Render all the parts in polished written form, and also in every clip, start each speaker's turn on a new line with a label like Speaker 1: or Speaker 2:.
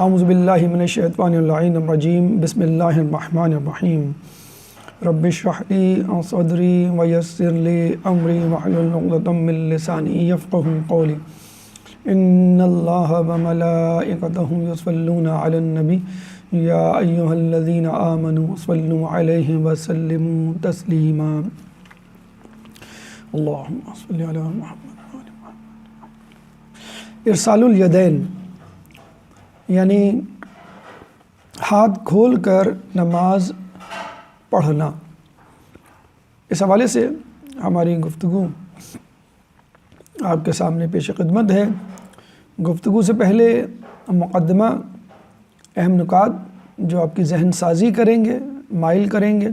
Speaker 1: اعوذ باللہ من الشیطان اللعین الرجیم بسم اللہ الرحمن الرحیم رب اشرح لی صدری ویسر لی امری واحلل عقدۃ من لسانی یفقهوا قولی ان اللہ وملائکتہ یصلون علی النبی یا ایہا الذین آمنوا صلوا علیہ وسلموا تسلیما اللہم صلی علی محمد۔ ارسال الیدین یعنی ہاتھ کھول کر نماز پڑھنا۔ اس حوالے سے ہماری گفتگو آپ کے سامنے پیش خدمت ہے۔ گفتگو سے پہلے مقدمہ، اہم نکات جو آپ کی ذہن سازی کریں گے، مائل کریں گے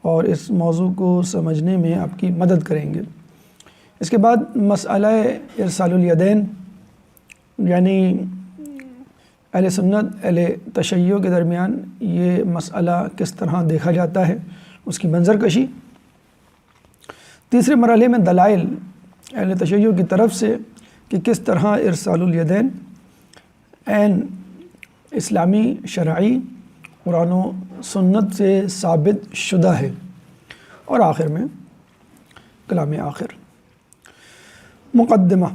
Speaker 1: اور اس موضوع کو سمجھنے میں آپ کی مدد کریں گے۔ اس کے بعد مسئلہ ارسال الیدین یعنی اہل سنت اہل تشیع کے درمیان یہ مسئلہ کس طرح دیکھا جاتا ہے، اس کی منظر کشی۔ تیسرے مرحلے میں دلائل اہل تشیع کی طرف سے کہ کس طرح ارسال الیدین عین اسلامی شرعی قرآن و سنت سے ثابت شدہ ہے، اور آخر میں کلام آخر۔ مقدمہ۔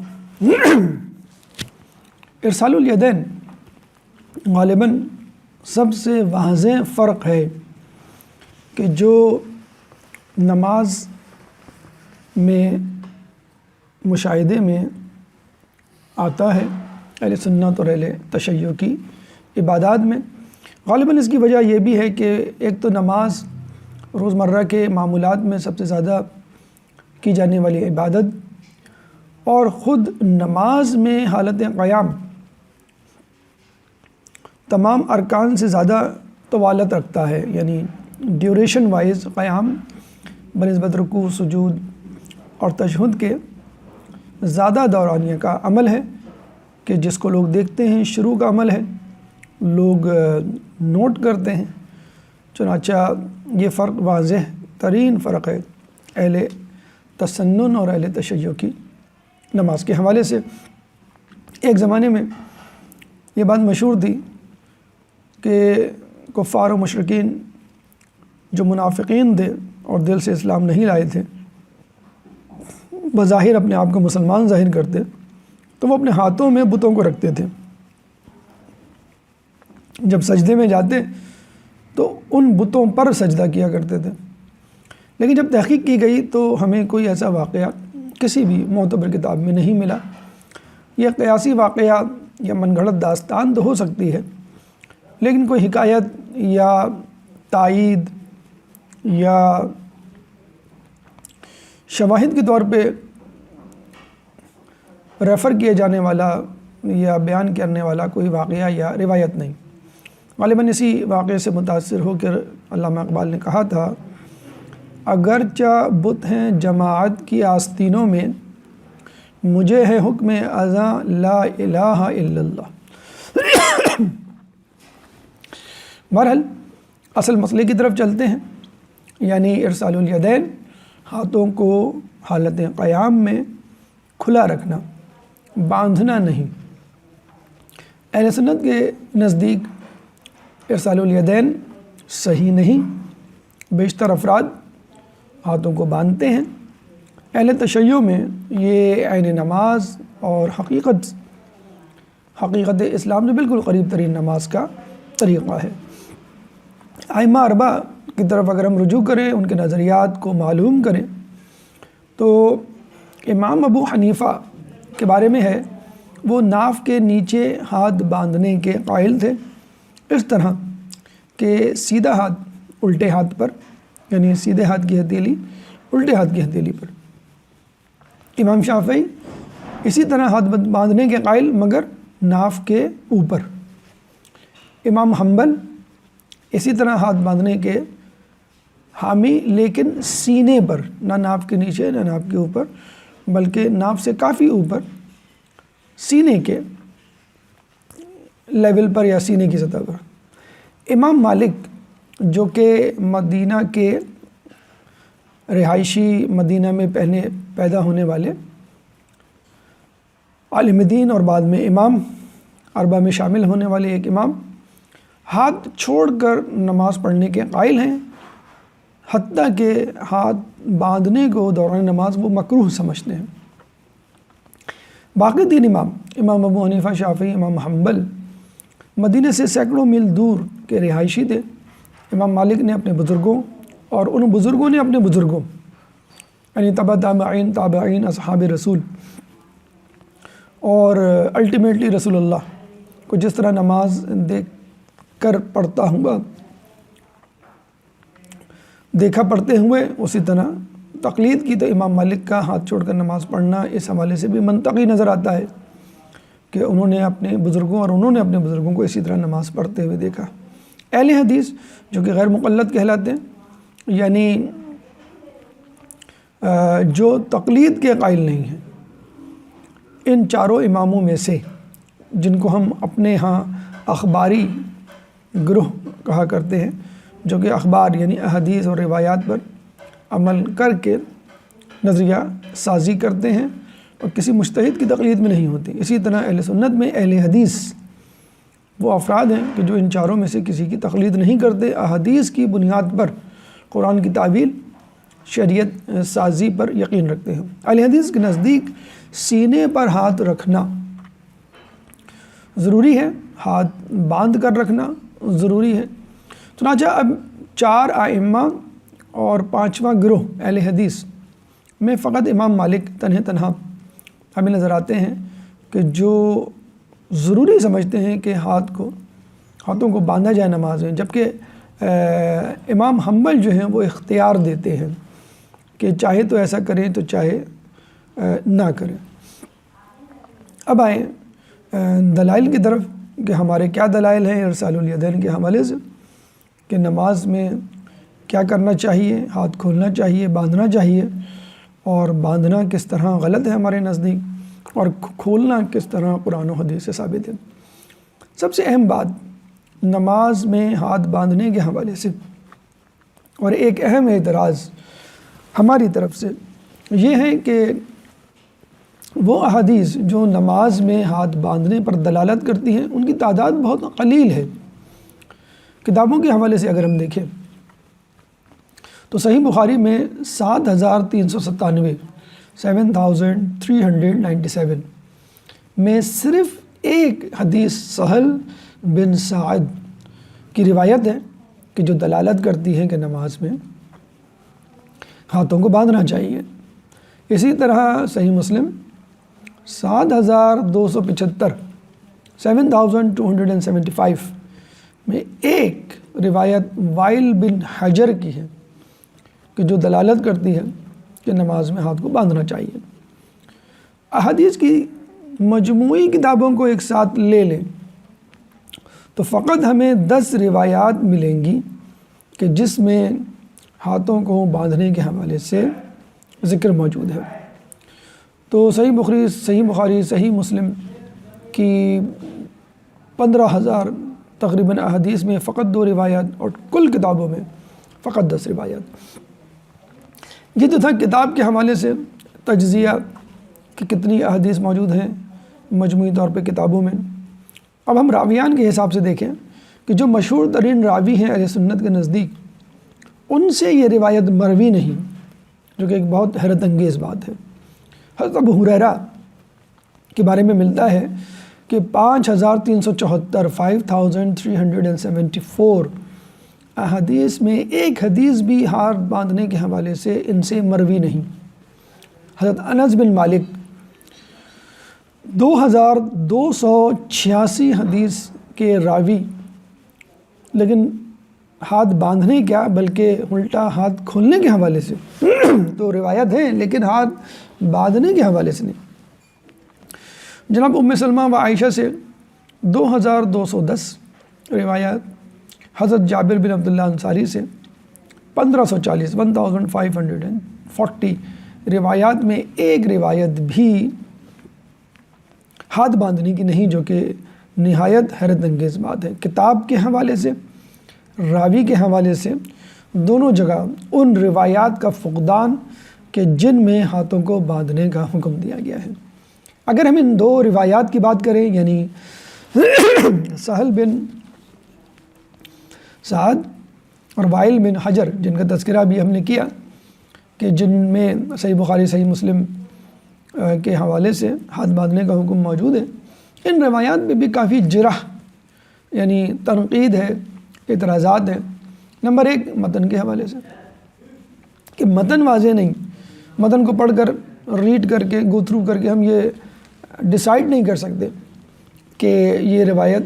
Speaker 1: ارسال الیدین غالباً سب سے واضح فرق ہے کہ جو نماز میں مشاہدے میں آتا ہے اہل سنت اور اہل تشیع کی عبادات میں، غالباً اس کی وجہ یہ بھی ہے کہ ایک تو نماز روزمرہ کے معمولات میں سب سے زیادہ کی جانے والی عبادت، اور خود نماز میں حالت قیام تمام ارکان سے زیادہ طوالت رکھتا ہے، یعنی ڈیوریشن وائز قیام بنسبت رکوع، سجود اور تشہد کے زیادہ دورانیہ کا عمل ہے کہ جس کو لوگ دیکھتے ہیں، شروع کا عمل ہے، لوگ نوٹ کرتے ہیں۔ چنانچہ یہ فرق واضح ترین فرق ہے اہل تسنن اور اہل تشیع کی نماز کے حوالے سے۔ ایک زمانے میں یہ بات مشہور تھی کہ کفار و مشرکین جو منافقین تھے اور دل سے اسلام نہیں لائے تھے، بظاہر اپنے آپ کو مسلمان ظاہر کرتے، تو وہ اپنے ہاتھوں میں بتوں کو رکھتے تھے۔ جب سجدے میں جاتے تو ان بتوں پر سجدہ کیا کرتے تھے، لیکن جب تحقیق کی گئی تو ہمیں کوئی ایسا واقعہ کسی بھی معتبر کتاب میں نہیں ملا۔ یہ قیاسی واقعہ یا من گھڑت داستان تو ہو سکتی ہے، لیکن کوئی حکایت یا تائید یا شواہد کے طور پہ ریفر کیے جانے والا یا بیان کرنے والا کوئی واقعہ یا روایت نہیں۔ غالباً اسی واقعے سے متاثر ہو کر علامہ اقبال نے کہا تھا، اگرچہ بت ہیں جماعت کی آستینوں میں، مجھے ہے حکم ازاں لا الہ الا اللہ۔ بہرحال اصل مسئلے کی طرف چلتے ہیں، یعنی ارسال الیدین، ہاتھوں کو حالت قیام میں کھلا رکھنا، باندھنا نہیں۔ اہل سنت کے نزدیک ارسال الیدین صحیح نہیں، بیشتر افراد ہاتھوں کو باندھتے ہیں۔ اہل تشیع میں یہ عین نماز اور حقیقت اسلام سے بالکل قریب ترین نماز کا طریقہ ہے۔ ائمہ اربعہ کی طرف اگر ہم رجوع کریں، ان کے نظریات کو معلوم کریں، تو امام ابو حنیفہ کے بارے میں ہے، وہ ناف کے نیچے ہاتھ باندھنے کے قائل تھے، اس طرح کہ سیدھا ہاتھ الٹے ہاتھ پر، یعنی سیدھے ہاتھ کی ہتھیلی الٹے ہاتھ کی ہتھیلی پر۔ امام شافعی اسی طرح ہاتھ باندھنے کے قائل مگر ناف کے اوپر۔ امام حنبل اسی طرح ہاتھ باندھنے کے حامی، لیکن سینے پر، نہ ناف کے نیچے نہ ناف کے اوپر، بلکہ ناف سے کافی اوپر، سینے کے لیول پر یا سینے کی سطح پر۔ امام مالک جو کہ مدینہ کے رہائشی، مدینہ میں پہلے پیدا ہونے والے عالم دین اور بعد میں امام اربع میں شامل ہونے والے ایک امام ہاتھ چھوڑ کر نماز پڑھنے کے قائل ہیں، حتیٰ کہ ہاتھ باندھنے کو دوران نماز وہ مکروہ سمجھتے ہیں۔ باقی تین امام ابو حنیفہ، شافعی، امام حنبل مدینہ سے سینکڑوں میل دور کے رہائشی تھے۔ امام مالک نے اپنے بزرگوں اور ان بزرگوں نے اپنے بزرگوں یعنی تابعین اصحاب رسول اور الٹیمیٹلی رسول اللہ کو جس طرح نماز دیکھ کر دیکھا پڑھتے ہوئے اسی طرح تقلید کی، تو امام مالک کا ہاتھ چھوڑ کر نماز پڑھنا اس حوالے سے بھی منطقی نظر آتا ہے کہ انہوں نے اپنے بزرگوں کو اسی طرح نماز پڑھتے ہوئے دیکھا۔ اہل حدیث جو کہ غیر مقلد کہلاتے ہیں، یعنی جو تقلید کے قائل نہیں ہیں، ان چاروں اماموں میں سے جن کو ہم اپنے ہاں اخباری گروہ کہا کرتے ہیں، جو کہ اخبار یعنی احادیث اور روایات پر عمل کر کے نظریہ سازی کرتے ہیں اور کسی مجتہد کی تقلید میں نہیں ہوتی، اسی طرح اہل سنت میں اہل حدیث وہ افراد ہیں کہ جو ان چاروں میں سے کسی کی تقلید نہیں کرتے، احادیث کی بنیاد پر قرآن کی تعویل، شریعت سازی پر یقین رکھتے ہیں۔ اہل حدیث کے نزدیک سینے پر ہاتھ رکھنا ضروری ہے، ہاتھ باندھ کر رکھنا ضروری ہے۔ چنانچہ اب چار ائمہ اور پانچواں گروہ اہل حدیث میں فقط امام مالک تنہا ہمیں نظر آتے ہیں کہ جو ضروری سمجھتے ہیں کہ ہاتھوں کو باندھا جائے نماز میں، جبکہ امام حنبل جو ہیں وہ اختیار دیتے ہیں کہ چاہے تو ایسا کریں تو چاہے نہ کریں۔ اب آئیں دلائل کی طرف کہ ہمارے کیا دلائل ہیں ارسال الیدین کے حوالے سے، کہ نماز میں کیا کرنا چاہیے، ہاتھ کھولنا چاہیے، باندھنا چاہیے، اور باندھنا کس طرح غلط ہے ہمارے نزدیک، اور کھولنا کس طرح قرآن و حدیث سے ثابت ہے۔ سب سے اہم بات نماز میں ہاتھ باندھنے کے حوالے سے، اور ایک اہم اعتراض ہماری طرف سے یہ ہے کہ وہ احادیث جو نماز میں ہاتھ باندھنے پر دلالت کرتی ہیں ان کی تعداد بہت قلیل ہے۔ کتابوں کے حوالے سے اگر ہم دیکھیں تو صحیح بخاری میں 7397 7397 میں صرف ایک حدیث سہل بن سعد کی روایت ہے کہ جو دلالت کرتی ہے کہ نماز میں ہاتھوں کو باندھنا چاہیے۔ اسی طرح صحیح مسلم 7275 7275 میں ایک روایت وائل بن حجر کی ہے کہ جو دلالت کرتی ہے کہ نماز میں ہاتھ کو باندھنا چاہیے۔ احادیث کی مجموعی کتابوں کو ایک ساتھ لے لیں تو فقط ہمیں 10 روایات ملیں گی کہ جس میں ہاتھوں کو باندھنے کے حوالے سے ذکر موجود ہے۔ تو صحیح بخاری، صحیح مسلم کی 15,000 تقریباً احادیث میں فقط 2 روایات، اور کل کتابوں میں فقط 10 روایات۔ یہ تو تھا کتاب کے حوالے سے تجزیہ کہ کتنی احادیث موجود ہیں مجموعی طور پہ کتابوں میں۔ اب ہم راویان کے حساب سے دیکھیں کہ جو مشہور ترین راوی ہیں اہل سنت کے نزدیک، ان سے یہ روایت مروی نہیں، جو کہ ایک بہت حیرت انگیز بات ہے۔ حضرت ابو ہریرہ کے بارے میں ملتا ہے کہ 5374 5374 احادیث میں ایک حدیث بھی ہاتھ باندھنے کے حوالے سے ان سے مروی نہیں۔ حضرت انس بن مالک 2286 حدیث کے راوی، لیکن ہاتھ باندھنے کیا بلکہ الٹا ہاتھ کھولنے کے حوالے سے تو روایت ہے، لیکن ہاتھ باندھنے کے حوالے سے نہیں۔ جناب ام سلمہ و عائشہ سے 2210 روایات، حضرت جابر بن عبداللہ انصاری سے 1540 1540 روایات میں ایک روایت بھی ہاتھ باندھنے کی نہیں، جو کہ نہایت حیرت انگیز بات ہے۔ کتاب کے حوالے سے، راوی کے حوالے سے، دونوں جگہ ان روایات کا فقدان کہ جن میں ہاتھوں کو باندھنے کا حکم دیا گیا ہے۔ اگر ہم ان 2 روایات کی بات کریں، یعنی سہل بن سعد اور وائل بن حجر، جن کا تذکرہ بھی ہم نے کیا کہ جن میں صحیح بخاری صحیح مسلم کے حوالے سے ہاتھ باندھنے کا حکم موجود ہے، ان روایات میں بھی کافی جرح یعنی تنقید ہے، اعتراضات ہیں۔ نمبر ایک، متن کے حوالے سے کہ متن واضح نہیں، متن کو پڑھ کر ریڈ کر کے گو تھرو کر کے ہم یہ ڈیسائیڈ نہیں کر سکتے کہ یہ روایت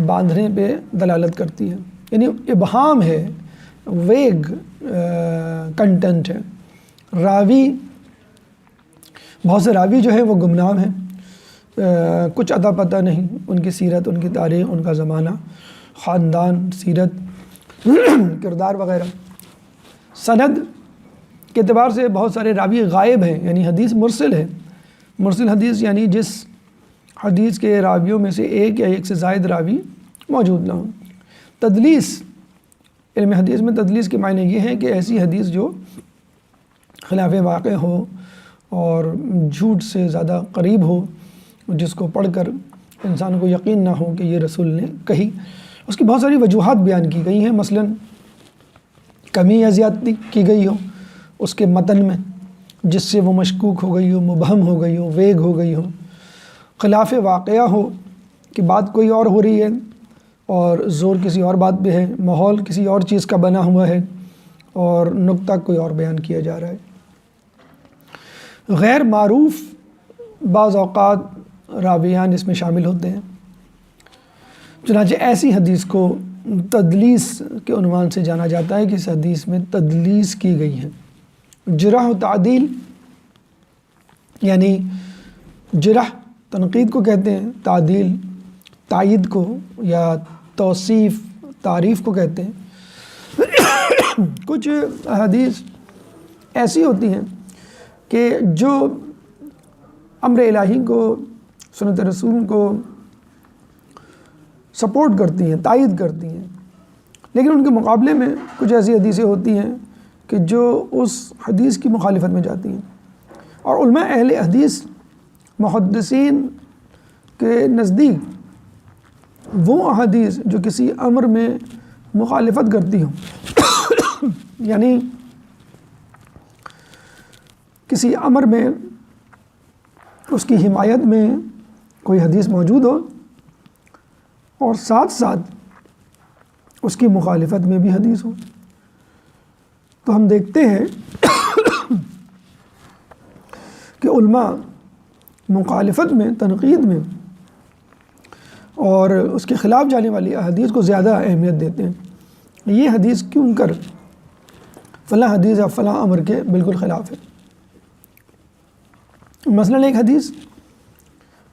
Speaker 1: باندھنے پہ دلالت کرتی ہے، یعنی ابہام ہے، ویگ کنٹینٹ ہے۔ راوی، بہت سے راوی جو ہیں وہ گمنام ہیں، کچھ اتا پتہ نہیں ان کی سیرت، ان کی تاریخ، ان کا زمانہ، خاندان، سیرت، کردار وغیرہ۔ سند کے اعتبار سے بہت سارے راوی غائب ہیں، یعنی حدیث مرسل ہے۔ مرسل حدیث یعنی جس حدیث کے راویوں میں سے ایک یا ایک سے زائد راوی موجود نہ ہوں۔ تدلیس، علم حدیث میں تدلیس کے معنی یہ ہے کہ ایسی حدیث جو خلاف واقع ہو اور جھوٹ سے زیادہ قریب ہو، جس کو پڑھ کر انسان کو یقین نہ ہو کہ یہ رسول نے کہی۔ اس کی بہت ساری وجوہات بیان کی گئی ہیں، مثلاً کمی یا زیادتی کی گئی ہو اس کے متن میں جس سے وہ مشکوک ہو گئی ہو، مبہم ہو گئی ہو، ویگ ہو گئی ہو، خلاف واقعہ ہو کہ بات کوئی اور ہو رہی ہے اور زور کسی اور بات پہ ہے، ماحول کسی اور چیز کا بنا ہوا ہے اور نقطہ کوئی اور بیان کیا جا رہا ہے۔ غیر معروف بعض اوقات راویان اس میں شامل ہوتے ہیں، چنانچہ ایسی حدیث کو تدلیس کے عنوان سے جانا جاتا ہے کہ اس حدیث میں تدلیس کی گئی ہے۔ جرح و تعدیل، یعنی جرح تنقید کو کہتے ہیں، تعدیل تائید کو یا توصیف تعریف کو کہتے ہیں۔ کچھ حدیث ایسی ہوتی ہیں کہ جو امر الہی کو، سنت رسول کو سپورٹ کرتی ہیں، تائید کرتی ہیں، لیکن ان کے مقابلے میں کچھ ایسی حدیثیں ہوتی ہیں کہ جو اس حدیث کی مخالفت میں جاتی ہیں، اور علماء اہل حدیث محدثین کے نزدیک وہ احادیث جو کسی امر میں مخالفت کرتی ہوں یعنی کسی امر میں اس کی حمایت میں کوئی حدیث موجود ہو اور ساتھ ساتھ اس کی مخالفت میں بھی حدیث ہو، تو ہم دیکھتے ہیں کہ علماء مخالفت میں، تنقید میں اور اس کے خلاف جانے والی احادیث کو زیادہ اہمیت دیتے ہیں۔ یہ حدیث کیوں کر فلاں حدیث یا فلاں امر کے بالکل خلاف ہے۔ مثلاً ایک حدیث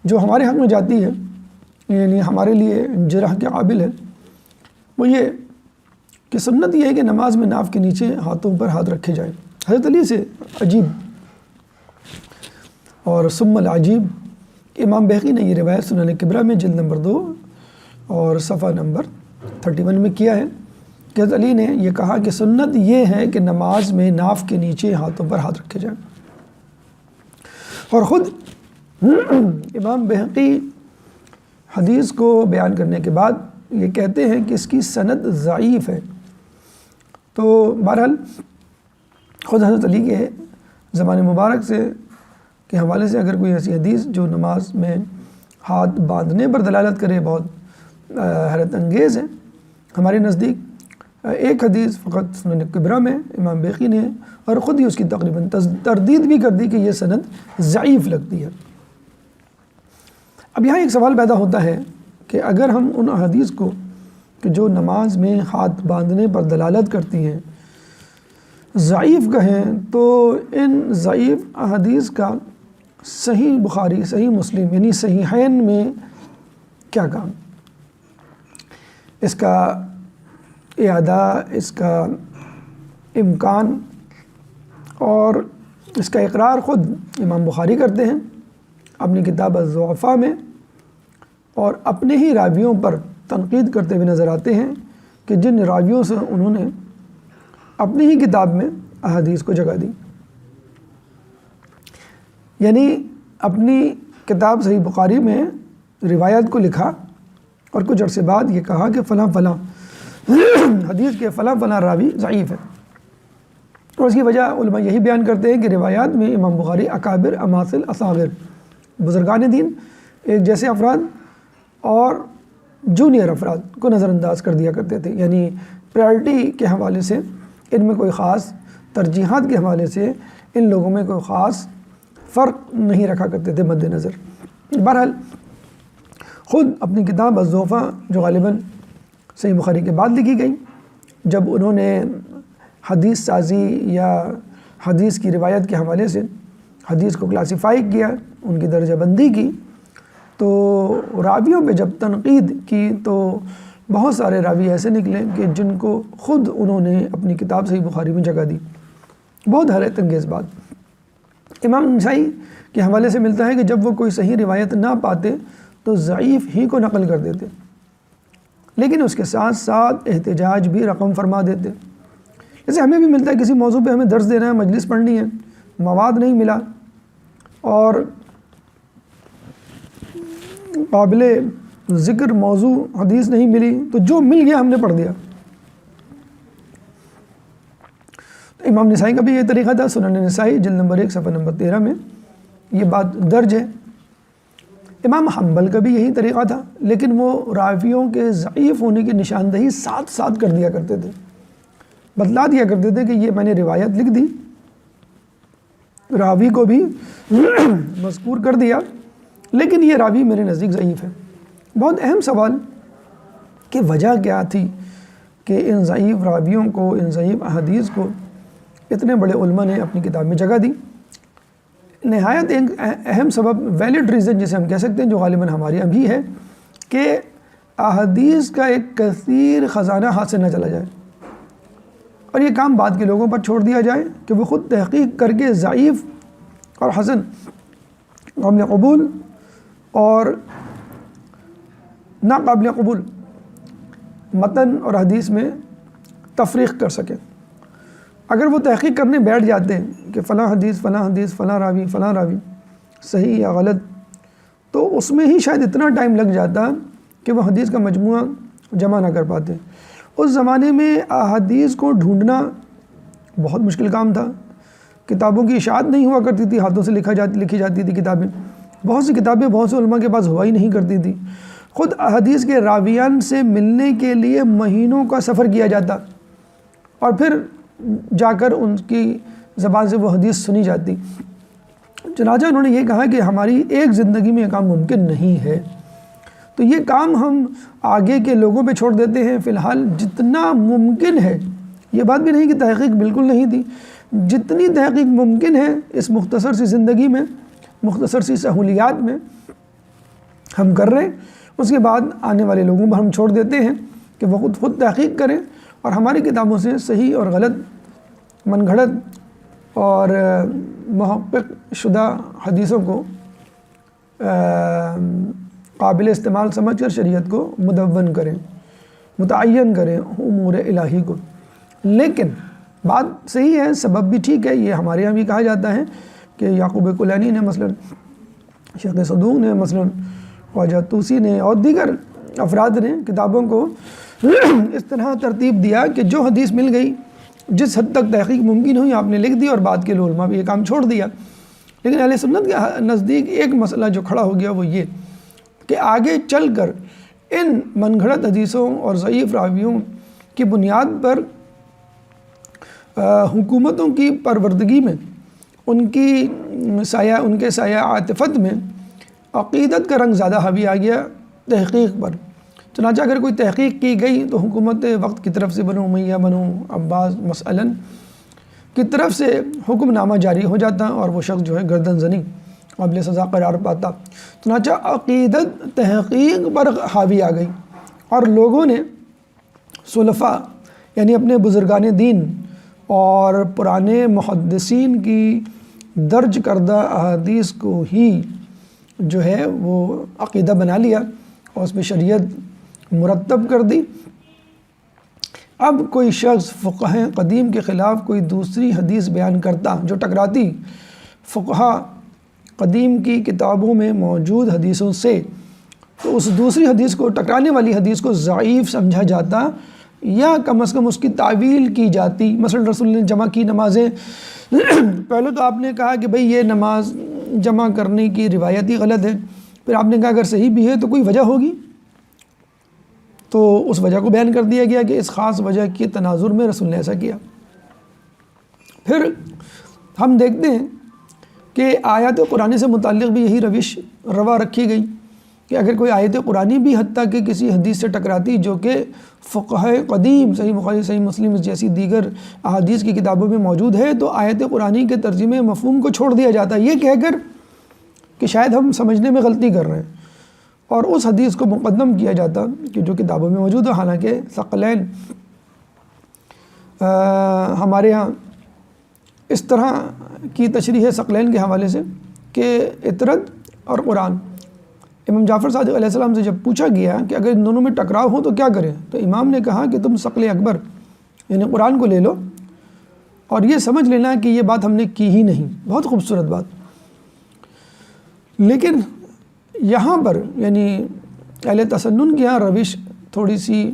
Speaker 1: جو ہمارے حق میں جاتی ہے، یعنی ہمارے لیے جرح کے قابل ہے، وہ یہ کہ سنت یہ ہے کہ نماز میں ناف کے نیچے ہاتھوں پر ہاتھ رکھے جائیں۔ حضرت علی سے عجیب اور ثم العجیب، امام بہقی نے یہ روایت سنن کبریٰ میں جلد نمبر 2 اور صفحہ نمبر 31 میں کیا ہے کہ حضرت علی نے یہ کہا کہ سنت یہ ہے کہ نماز میں ناف کے نیچے ہاتھوں پر ہاتھ رکھے جائیں، اور خود امام بہقی حدیث کو بیان کرنے کے بعد یہ کہتے ہیں کہ اس کی سند ضعیف ہے۔ تو بہرحال خود حضرت علی کے زمان مبارک سے کے حوالے سے اگر کوئی ایسی حدیث جو نماز میں ہاتھ باندھنے پر دلالت کرے بہت حیرت انگیز ہے، ہمارے نزدیک ایک حدیث فقط سنن کبریٰ میں امام بہقی نے اور خود ہی اس کی تقریباً تردید بھی کر دی کہ یہ سند ضعیف لگتی ہے۔ اب یہاں ایک سوال پیدا ہوتا ہے کہ اگر ہم ان احادیث کو کہ جو نماز میں ہاتھ باندھنے پر دلالت کرتی ہیں ضعیف کہیں، تو ان ضعیف احادیث کا صحیح بخاری، صحیح مسلم یعنی صحیحین میں کیا کام؟ اس کا اعادہ، اس کا امکان اور اس کا اقرار خود امام بخاری کرتے ہیں اپنی کتاب الضعفاء میں، اور اپنے ہی راویوں پر تنقید کرتے ہوئے نظر آتے ہیں کہ جن راویوں سے انہوں نے اپنی ہی کتاب میں احادیث کو جگہ دی، یعنی اپنی کتاب صحیح بخاری میں روایت کو لکھا اور کچھ عرصے بعد یہ کہا کہ فلاں فلاں حدیث کے فلاں فلاں راوی ضعیف ہے۔ اور اس کی وجہ علماء یہی بیان کرتے ہیں کہ روایات میں امام بخاری اکابر، اماثل، اصاغر، بزرگان دین، ایک جیسے افراد اور جونیئر افراد کو نظر انداز کر دیا کرتے تھے، یعنی پرائرٹی کے حوالے سے ان میں کوئی خاص ترجیحات کے حوالے سے ان لوگوں میں کوئی خاص فرق نہیں رکھا کرتے تھے مد نظر۔ بہرحال خود اپنی کتاب الضعفاء جو غالباً صحیح بخاری کے بعد لکھی گئی، جب انہوں نے حدیث سازی یا حدیث کی روایت کے حوالے سے حدیث کو کلاسیفائی کیا، ان کی درجہ بندی کی، تو راویوں پہ جب تنقید کی تو بہت سارے راوی ایسے نکلے کہ جن کو خود انہوں نے اپنی کتاب صحیح بخاری میں جگہ دی۔ بہت حیرت انگیز بات۔ امام نسائی کے حوالے سے ملتا ہے کہ جب وہ کوئی صحیح روایت نہ پاتے تو ضعیف ہی کو نقل کر دیتے، لیکن اس کے ساتھ ساتھ احتجاج بھی رقم فرما دیتے۔ جیسے ہمیں بھی ملتا ہے کسی موضوع پہ ہمیں درس دینا ہے، مجلس پڑھنی ہے، مواد نہیں ملا اور قابل ذکر موضوع حدیث نہیں ملی، تو جو مل گیا ہم نے پڑھ دیا۔ تو امام نسائی کا بھی یہ طریقہ تھا، سنن نسائی جلد نمبر 1 صفحہ نمبر 13 میں یہ بات درج ہے۔ امام حنبل کا بھی یہی طریقہ تھا، لیکن وہ راویوں کے ضعیف ہونے کی نشاندہی ساتھ ساتھ کر دیا کرتے تھے، بتلا دیا کرتے تھے کہ یہ میں نے روایت لکھ دی، راوی کو بھی مذکور کر دیا، لیکن یہ راوی میرے نزدیک ضعیف ہے۔ بہت اہم سوال کہ وجہ کیا تھی کہ ان ضعیف راویوں کو، ان ضعیف احادیث کو اتنے بڑے علماء نے اپنی کتاب میں جگہ دی؟ نہایت ایک اہم سبب، ویلڈ ریزن جسے ہم کہہ سکتے ہیں، جو غالباً ہمارے یہاں بھی ہے، کہ احادیث کا ایک کثیر خزانہ ہاتھ سے نہ چلا جائے اور یہ کام بعد کے لوگوں پر چھوڑ دیا جائے کہ وہ خود تحقیق کر کے ضعیف اور حسن، قابل قبول اور ناقابل قبول متن اور حدیث میں تفریق کر سکیں۔ اگر وہ تحقیق کرنے بیٹھ جاتے ہیں کہ فلاں حدیث فلاں راوی صحیح یا غلط، تو اس میں ہی شاید اتنا ٹائم لگ جاتا کہ وہ حدیث کا مجموعہ جمع نہ کر پاتے۔ اس زمانے میں احادیث کو ڈھونڈنا بہت مشکل کام تھا، کتابوں کی اشاعت نہیں ہوا کرتی تھی، ہاتھوں سے لکھی جاتی تھی کتابیں، بہت سی کتابیں بہت سے علماء کے پاس ہوا ہی نہیں کرتی تھی۔ خود احادیث کے راویان سے ملنے کے لیے مہینوں کا سفر کیا جاتا اور پھر جا کر ان کی زبان سے وہ حدیث سنی جاتی۔ چنانچہ انہوں نے یہ کہا کہ ہماری ایک زندگی میں یہ کام ممکن نہیں ہے، تو یہ کام ہم آگے کے لوگوں پہ چھوڑ دیتے ہیں۔ فی الحال جتنا ممکن ہے، یہ بات بھی نہیں کہ تحقیق بالکل نہیں تھی، جتنی تحقیق ممکن ہے اس مختصر سی زندگی میں، مختصر سی سہولیات میں ہم کر رہے ہیں، اس کے بعد آنے والے لوگوں پر ہم چھوڑ دیتے ہیں کہ وہ خود تحقیق کریں اور ہماری کتابوں سے صحیح اور غلط، من گھڑت اور محقق شدہ حدیثوں کو قابل استعمال سمجھ کر شریعت کو مدون کریں، متعین کریں امور الہی کو۔ لیکن بات صحیح ہے، سبب بھی ٹھیک ہے، یہ ہمارے یہاں بھی کہا جاتا ہے کہ یعقوب کلینی نے مثلا، شیخ صدوق نے مثلا، خواجہ طوسی نے اور دیگر افراد نے کتابوں کو اس طرح ترتیب دیا کہ جو حدیث مل گئی، جس حد تک تحقیق ممکن ہوئی آپ نے لکھ دی اور بعد کے علماء بھی یہ کام چھوڑ دیا۔ لیکن اہل سنت کے نزدیک ایک مسئلہ جو کھڑا ہو گیا وہ یہ کہ آگے چل کر ان من گھڑت حدیثوں اور ضعیف راویوں کی بنیاد پر حکومتوں کی پروردگی میں، ان کے سایہ عاطفت میں عقیدت کا رنگ زیادہ حاوی آ گیا تحقیق پر۔ چنانچہ اگر کوئی تحقیق کی گئی تو حکومت وقت کی طرف سے بنو امیہ، بنو عباس مثلاً کی طرف سے حکم نامہ جاری ہو جاتا اور وہ شخص جو ہے گردن زنی قابل سزا قرار پاتا۔ چنانچہ عقیدت تحقیق پر حاوی آ گئی اور لوگوں نے سلفاء یعنی اپنے بزرگان دین اور پرانے محدثین کی درج کردہ احادیث کو ہی جو ہے وہ عقیدہ بنا لیا اور اس پہ شریعت مرتب کر دی۔ اب کوئی شخص فقہ قدیم کے خلاف کوئی دوسری حدیث بیان کرتا جو ٹکراتی فقہ قدیم کی کتابوں میں موجود حدیثوں سے، تو اس دوسری حدیث کو، ٹکرانے والی حدیث کو ضعیف سمجھا جاتا یا کم از کم اس کی تعویل کی جاتی۔ مثلا رسول اللہ نے جمع کی نمازیں، پہلے تو آپ نے کہا کہ بھئی یہ نماز جمع کرنے کی روایت ہی غلط ہے، پھر آپ نے کہا اگر صحیح بھی ہے تو کوئی وجہ ہوگی، تو اس وجہ کو بیان کر دیا گیا کہ اس خاص وجہ کے تناظر میں رسول نے ایسا کیا۔ پھر ہم دیکھتے ہیں کہ آیات قرآنی سے متعلق بھی یہی روش روا رکھی گئی کہ اگر کوئی آیت قرآنی بھی حتیٰ کہ کسی حدیث سے ٹکراتی جو کہ فقہ قدیم صحیح بخاری صحیح مسلم جیسی دیگر احادیث کی کتابوں میں موجود ہے، تو آیت قرآنی کے ترجمے مفہوم کو چھوڑ دیا جاتا ہے یہ کہہ کر کہ شاید ہم سمجھنے میں غلطی کر رہے ہیں، اور اس حدیث کو مقدم کیا جاتا کہ جو کتابوں میں موجود ہے۔ حالانکہ ثقلین ہمارے ہاں اس طرح کی تشریح ہے ثقلین کے حوالے سے کہ اطرد اور قرآن، امام جعفر صادق علیہ السلام سے جب پوچھا گیا کہ اگر ان دونوں میں ٹکراؤ ہو تو کیا کریں، تو امام نے کہا کہ تم ثقل اکبر یعنی قرآن کو لے لو اور یہ سمجھ لینا کہ یہ بات ہم نے کی ہی نہیں۔ بہت خوبصورت بات۔ لیکن یہاں پر یعنی اہل تسنن کی یہاں روش تھوڑی سی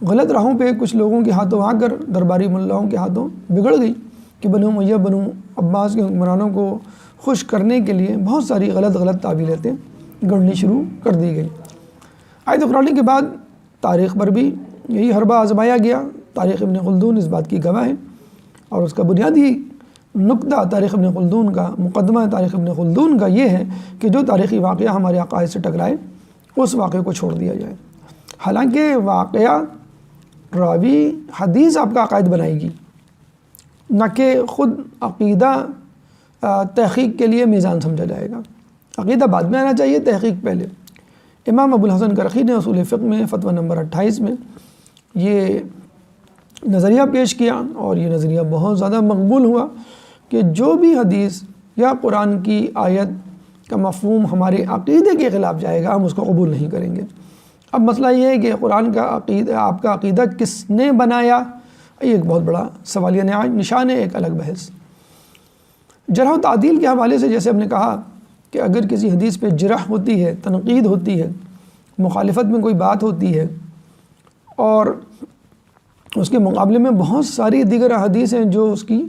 Speaker 1: غلط راہوں پہ کچھ لوگوں کے ہاتھوں آ کر درباری ملاؤں کے ہاتھوں بگڑ گئی کہ بنو امیہ بنو عباس کے حکمرانوں کو خوش کرنے کے لیے بہت ساری غلط تعویلیں گڑھنی شروع کر دی گئی۔ آیت قرآن کے بعد تاریخ پر بھی یہی حربہ آزمایا گیا۔ تاریخ ابن خلدون اس بات کی گواہ ہے، اور اس کا بنیادی نقطہ تاریخ ابن خلدون کا، مقدمہ تاریخ ابن خلدون کا یہ ہے کہ جو تاریخی واقعہ ہمارے عقائد سے ٹکرائے اس واقعے کو چھوڑ دیا جائے۔ حالانکہ واقعہ راوی حدیث آپ کا عقائد بنائے گی، نہ کہ خود عقیدہ تحقیق کے لیے میزان سمجھا جائے گا۔ عقیدہ بعد میں آنا چاہیے، تحقیق پہلے۔ امام ابو الحسن کرخی نے اصول فقہ میں فتویٰ نمبر 28 میں یہ نظریہ پیش کیا، اور یہ نظریہ بہت زیادہ مقبول ہوا کہ جو بھی حدیث یا قرآن کی آیت کا مفہوم ہمارے عقیدے کے خلاف جائے گا ہم اس کو قبول نہیں کریں گے۔ اب مسئلہ یہ ہے کہ قرآن کا عقیدہ، آپ کا عقیدہ کس نے بنایا، یہ ایک بہت بڑا سوالیہ نشان ہے، ایک الگ بحث۔ جرح و تعدیل کے حوالے سے جیسے ہم نے کہا کہ اگر کسی حدیث پہ جرح ہوتی ہے، تنقید ہوتی ہے، مخالفت میں کوئی بات ہوتی ہے، اور اس کے مقابلے میں بہت ساری دیگر احادیث ہیں جو اس کی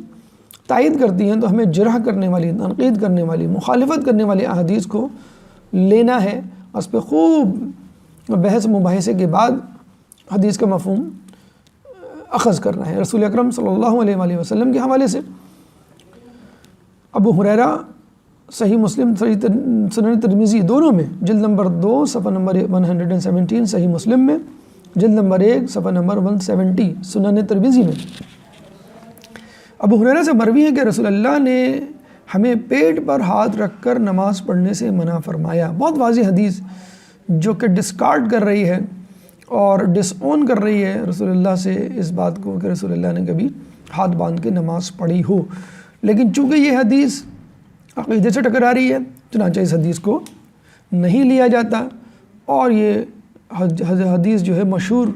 Speaker 1: تائید کرتی ہیں، تو ہمیں جرح کرنے والی، تنقید کرنے والی، مخالفت کرنے والی احادیث کو لینا ہے، اس پہ خوب بحث مباحثے کے بعد حدیث کا مفہوم اخذ کرنا ہے۔ رسول اکرم صلی اللہ علیہ وآلہ وسلم کے حوالے سے ابو ہریرہ صحیح مسلم، سنن ترمذی دونوں میں جلد نمبر 2 صفحہ نمبر 117، صحیح مسلم میں جلد نمبر 1 صفحہ نمبر 170 سنن ترمذی میں ابو ہریرہ سے مروی ہے کہ رسول اللہ نے ہمیں پیٹ پر ہاتھ رکھ کر نماز پڑھنے سے منع فرمایا۔ بہت واضح حدیث جو کہ ڈسکارڈ کر رہی ہے اور ڈس اون کر رہی ہے رسول اللہ سے اس بات کو کہ رسول اللہ نے کبھی ہاتھ باندھ کے نماز پڑھی ہو، لیکن چونکہ یہ حدیث عقیدے سے ٹکرا رہی ہے چنانچہ اس حدیث کو نہیں لیا جاتا، اور یہ حدیث جو ہے مشہور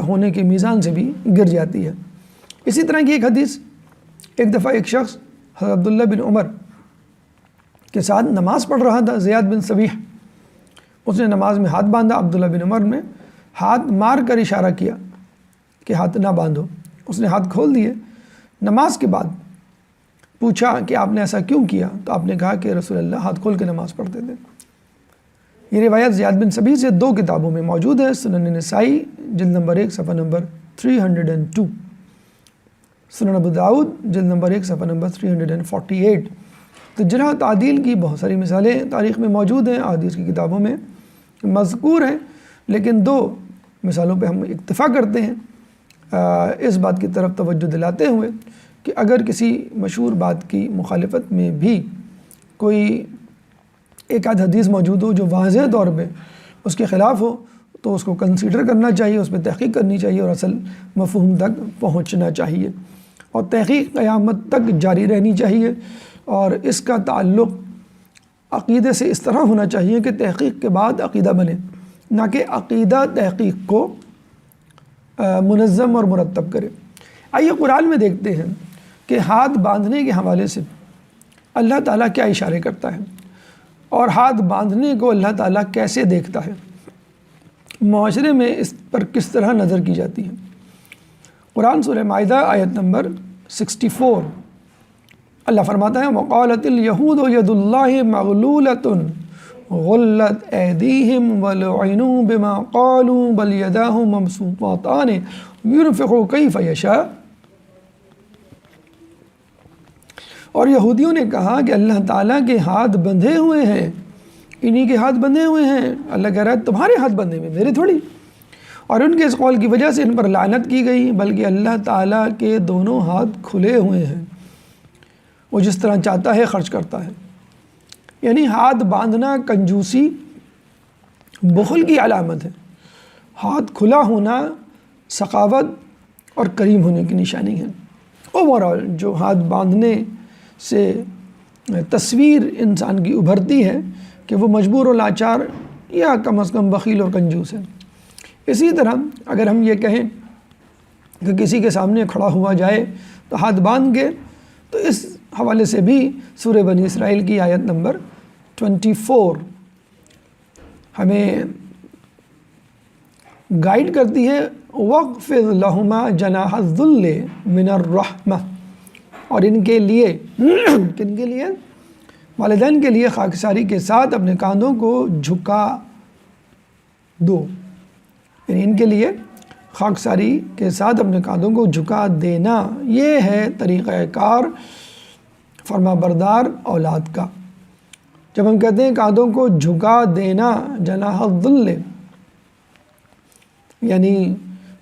Speaker 1: ہونے کے میزان سے بھی گر جاتی ہے۔ اسی طرح کی ایک حدیث، ایک دفعہ ایک شخص حضرت عبداللہ بن عمر کے ساتھ نماز پڑھ رہا تھا، زیاد بن صبیح، اس نے نماز میں ہاتھ باندھا، عبداللہ بن عمر نے ہاتھ مار کر اشارہ کیا کہ ہاتھ نہ باندھو، اس نے ہاتھ کھول دیے۔ نماز کے بعد پوچھا کہ آپ نے ایسا کیوں کیا، تو آپ نے کہا کہ رسول اللہ ہاتھ کھول کے نماز پڑھتے تھے۔ یہ روایت زیاد بن صبیح سے 2 کتابوں میں موجود ہے، سنن نسائی جلد نمبر 1 صفحہ نمبر 302، سنن ابو داؤد جلد نمبر 1 صفحہ نمبر 348۔ تو جرح تعدیل کی بہت ساری مثالیں تاریخ میں موجود ہیں، احادیث کی کتابوں میں مذکور ہیں، لیکن 2 مثالوں پہ ہم اکتفا کرتے ہیں، اس بات کی طرف توجہ دلاتے ہوئے کہ اگر کسی مشہور بات کی مخالفت میں بھی کوئی ایک آدھ حدیث موجود ہو جو واضح طور پہ اس کے خلاف ہو تو اس کو کنسیڈر کرنا چاہیے، اس پہ تحقیق کرنی چاہیے اور اصل مفہوم تک پہنچنا چاہیے، اور تحقیق قیامت تک جاری رہنی چاہیے، اور اس کا تعلق عقیدے سے اس طرح ہونا چاہیے کہ تحقیق کے بعد عقیدہ بنے، نہ کہ عقیدہ تحقیق کو منظم اور مرتب کرے۔ آئیے قرآن میں دیکھتے ہیں کہ ہاتھ باندھنے کے حوالے سے اللہ تعالیٰ کیا اشارے کرتا ہے، اور ہاتھ باندھنے کو اللہ تعالیٰ کیسے دیکھتا ہے، معاشرے میں اس پر کس طرح نظر کی جاتی ہے۔ قرآن سورہ مائدہ آیت نمبر 64 اللہ فرماتا ہے وَقَالَتِ الْيَهُودُ يَدُ اللَّهِ مَغْلُولَةٌ غُلَّتْ أَيْدِيهِمْ وَلُعِنُوا بِمَا قَالُوا بَلْ يَدَاهُ مَبْسُوطَتَانِ يُنْفِقُ كَيْفَ يَشَاءُ۔ اور یہودیوں نے کہا کہ اللہ تعالیٰ کے ہاتھ بندھے ہوئے ہیں، انہی کے ہاتھ بندھے ہوئے ہیں۔ اللہ کہہ رہا ہے تمہارے ہاتھ بندھے ہوئے، میرے تھوڑی۔ اور ان کے اس قول کی وجہ سے ان پر لعنت کی گئی، بلکہ اللہ تعالیٰ کے دونوں ہاتھ کھلے ہوئے ہیں، وہ جس طرح چاہتا ہے خرچ کرتا ہے۔ یعنی ہاتھ باندھنا کنجوسی، بخل کی علامت ہے۔ ہاتھ کھلا ہونا سخاوت اور کریم ہونے کی نشانی ہے۔ اوورآل جو ہاتھ باندھنے سے تصویر انسان کی ابھرتی ہے کہ وہ مجبور و لاچار یا کم از کم بخیل اور کنجوس ہے۔ اسی طرح اگر ہم یہ کہیں کہ کسی کے سامنے کھڑا ہوا جائے تو ہاتھ باندھ کے، تو اس حوالے سے بھی سورہ بنی اسرائیل کی آیت نمبر 24 ہمیں گائیڈ کرتی ہے وَاخْفِضْ لَهُمَا جَنَاحَ الذُّلِّ مِنَ الرَّحْمَةِ، اور ان کے لیے کن کے لیے؟ والدین کے لیے خاکساری کے ساتھ اپنے کاندھوں کو جھکا دو، یعنی ان کے لیے خاکساری کے ساتھ اپنے کاندھوں کو جھکا دینا، یہ ہے طریقہ کار فرما بردار اولاد کا۔ جب ہم کہتے ہیں کاندھوں کو جھکا دینا، جناح الذل یعنی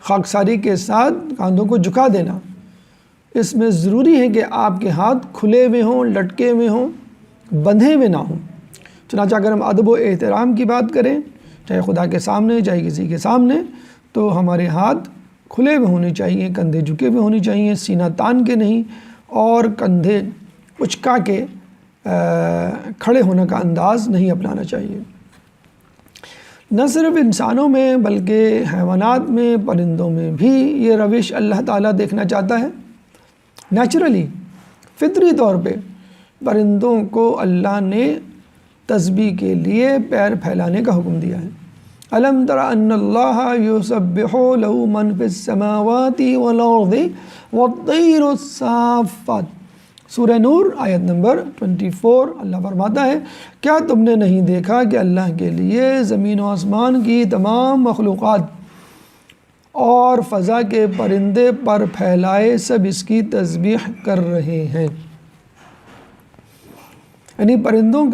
Speaker 1: خاکساری کے ساتھ کاندھوں کو جھکا دینا، اس میں ضروری ہے کہ آپ کے ہاتھ کھلے ہوئے ہوں، لٹکے ہوئے ہوں، بندھے ہوئے نہ ہوں۔ چنانچہ اگر ہم ادب و احترام کی بات کریں، چاہے خدا کے سامنے چاہے کسی کے سامنے، تو ہمارے ہاتھ کھلے ہوئے ہونے چاہیے، کندھے جھکے ہوئے ہونے چاہیے، سینہ تان کے نہیں، اور کندھے اچکا کے کھڑے ہونے کا انداز نہیں اپنانا چاہیے۔ نہ صرف انسانوں میں بلکہ حیوانات میں، پرندوں میں بھی یہ روش اللہ تعالیٰ دیکھنا چاہتا ہے۔ نیچرلی، فطری طور پہ پرندوں کو اللہ نے تسبیح کے لیے پیر پھیلانے کا حکم دیا ہے۔ الم تر ان اللہ یسبح لہ من فی السماوات والارض والطیر الصافات، سورہ نور آیت نمبر 24 اللہ فرماتا ہے کیا تم نے نہیں دیکھا کہ اللہ کے لیے زمین و آسمان کی تمام مخلوقات اور فضا کے پرندے پر پھیلائے سب اس کی تسبیح کر رہے ہیں۔ یعنی پرندوں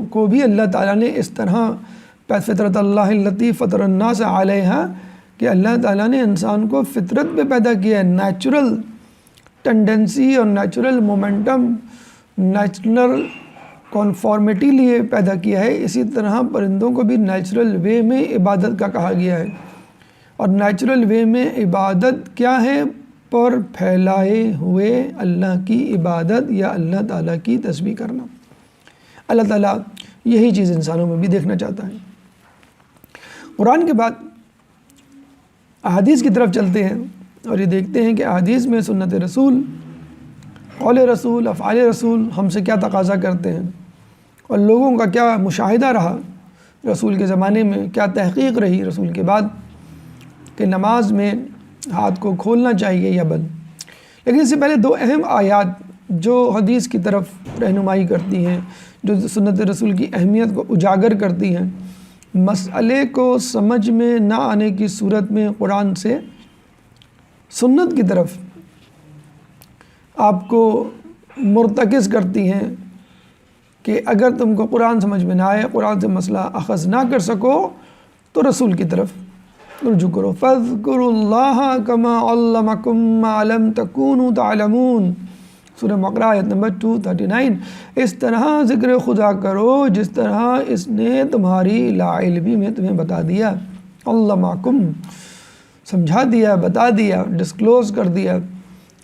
Speaker 1: کو بھی اللہ تعالیٰ نے اس طرح فطرت اللہ التی فطر الناس علیہا کہ اللہ تعالیٰ نے انسان کو فطرت پہ پیدا کیا ہے، نیچرل ٹینڈنسی اور نیچرل مومنٹم، نیچرل کنفارمیٹی لیے پیدا کیا ہے۔ اسی طرح پرندوں کو بھی نیچرل وے میں عبادت کا کہا گیا ہے، اور نیچرل وے میں عبادت کیا ہے؟ پر پھیلائے ہوئے اللہ کی عبادت یا اللہ تعالیٰ کی تسبیح کرنا۔ اللہ تعالیٰ یہی چیز انسانوں میں بھی دیکھنا چاہتا ہے۔ قرآن کے بعد احادیث کی طرف چلتے ہیں اور یہ دیکھتے ہیں کہ احادیث میں سنت رسول، قول رسول، افعال رسول ہم سے کیا تقاضا کرتے ہیں، اور لوگوں کا کیا مشاہدہ رہا رسول کے زمانے میں، کیا تحقیق رہی رسول کے بعد کہ نماز میں ہاتھ کو کھولنا چاہیے یا بند۔ لیکن اس سے پہلے دو اہم آیات جو حدیث کی طرف رہنمائی کرتی ہیں، جو سنت رسول کی اہمیت کو اجاگر کرتی ہیں، مسئلے کو سمجھ میں نہ آنے کی صورت میں قرآن سے سنت کی طرف آپ کو مرتکز کرتی ہیں کہ اگر تم کو قرآن سمجھ میں نہ آئے، قرآن سے مسئلہ اخذ نہ کر سکو، تو رسول کی طرف رجوع کرو۔ فاذکروا اللہ کما علمکم ما لم تکونوا تعلمون، سورہ بقرہ آیت نمبر 239۔ اس طرح ذکر خدا کرو جس طرح اس نے تمہاری لا علمی میں تمہیں بتا دیا، علمکم سمجھا دیا، بتا دیا، ڈسکلوز کر دیا۔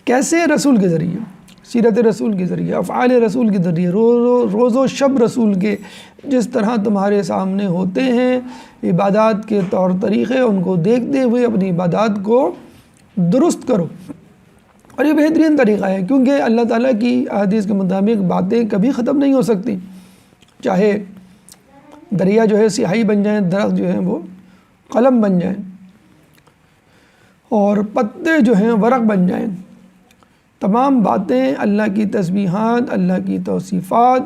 Speaker 1: کیسے؟ رسول کے ذریعے، سیرت رسول کے ذریعے، افعال رسول کے ذریعے، روز و شب رسول کے جس طرح تمہارے سامنے ہوتے ہیں عبادات کے طور طریقے، ان کو دیکھتے ہوئے اپنی عبادات کو درست کرو۔ اور یہ بہترین طریقہ ہے، کیونکہ اللہ تعالیٰ کی احادیث کے مطابق باتیں کبھی ختم نہیں ہو سکتی، چاہے دریا جو ہے سیاہی بن جائیں، درخت جو ہیں وہ قلم بن جائیں، اور پتے جو ہیں ورق بن جائیں۔ تمام باتیں، اللہ کی تسبیحات، اللہ کی توصیفات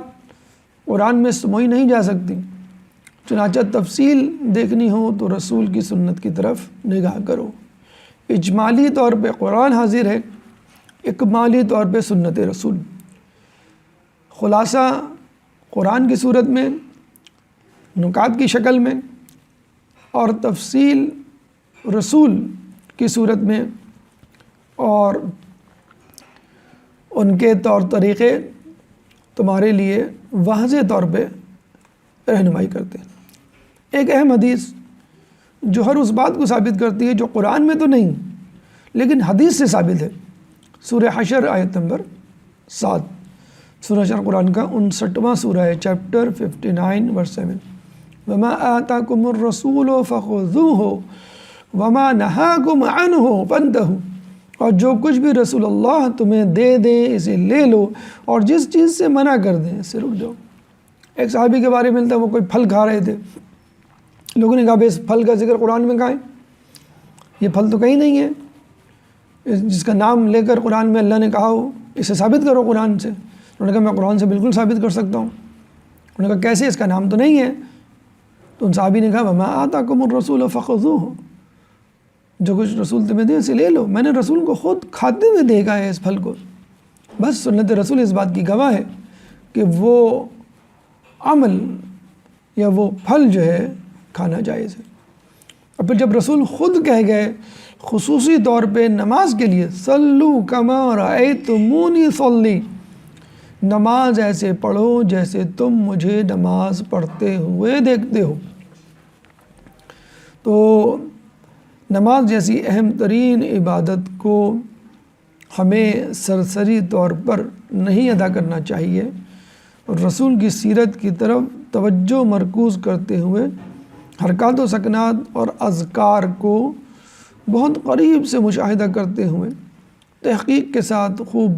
Speaker 1: قرآن میں سموئی نہیں جا سکتی۔ چنانچہ تفصیل دیکھنی ہو تو رسول کی سنت کی طرف نگاہ کرو۔ اجمالی طور پہ قرآن حاضر ہے، اکمالی طور پہ سنت رسول۔ خلاصہ قرآن کی صورت میں، نکات کی شکل میں، اور تفصیل رسول کی صورت میں، اور ان کے طور طریقے تمہارے لیے واضح طور پہ رہنمائی کرتے ہیں۔ ایک اہم حدیث جو ہر اس بات کو ثابت کرتی ہے جو قرآن میں تو نہیں لیکن حدیث سے ثابت ہے، سورہ حشر آیت نمبر 7۔ سورہ حشر قرآن کا 59واں سورہ ہے، چیپٹر 59 ورس 7۔ وما آتاکم الرسول فخذوہ وما نہاکم عنہ فانتہوا، اور جو کچھ بھی رسول اللہ تمہیں دے دیں اسے لے لو، اور جس چیز سے منع کر دیں اس سے رک جاؤ۔ ایک صحابی کے بارے میں ملتا ہے، وہ کوئی پھل کھا رہے تھے، لوگوں نے کہا بھئی اس پھل کا ذکر قرآن میں کہاں ہے؟ یہ پھل تو کہیں نہیں ہے، جس کا نام لے کر قرآن میں اللہ نے کہا ہو اسے ثابت کرو قرآن سے۔ انہوں نے کہا میں قرآن سے بالکل ثابت کر سکتا ہوں۔ انہوں نے کہا کیسے، اس کا نام تو نہیں ہے؟ تو ان صحابی نے کہا وما آتاکم الرسول فخذوہ، جو کچھ رسول تمہیں دے اسے لے لو، میں نے رسول کو خود کھاتے ہوئے دیکھا ہے اس پھل کو۔ بس سنت رسول اس بات کی گواہ ہے کہ وہ عمل یا وہ پھل جو ہے کھانا جائز ہے۔ اور پھر جب رسول خود کہہ گئے خصوصی طور پہ نماز کے لیے، صلو کما رأیتمونی صلی، نماز ایسے پڑھو جیسے تم مجھے نماز پڑھتے ہوئے دیکھتے ہو۔ تو نماز جیسی اہم ترین عبادت کو ہمیں سرسری طور پر نہیں ادا کرنا چاہیے، اور رسول کی سیرت کی طرف توجہ مرکوز کرتے ہوئے حرکات و سکنات اور اذکار کو بہت قریب سے مشاہدہ کرتے ہوئے تحقیق کے ساتھ، خوب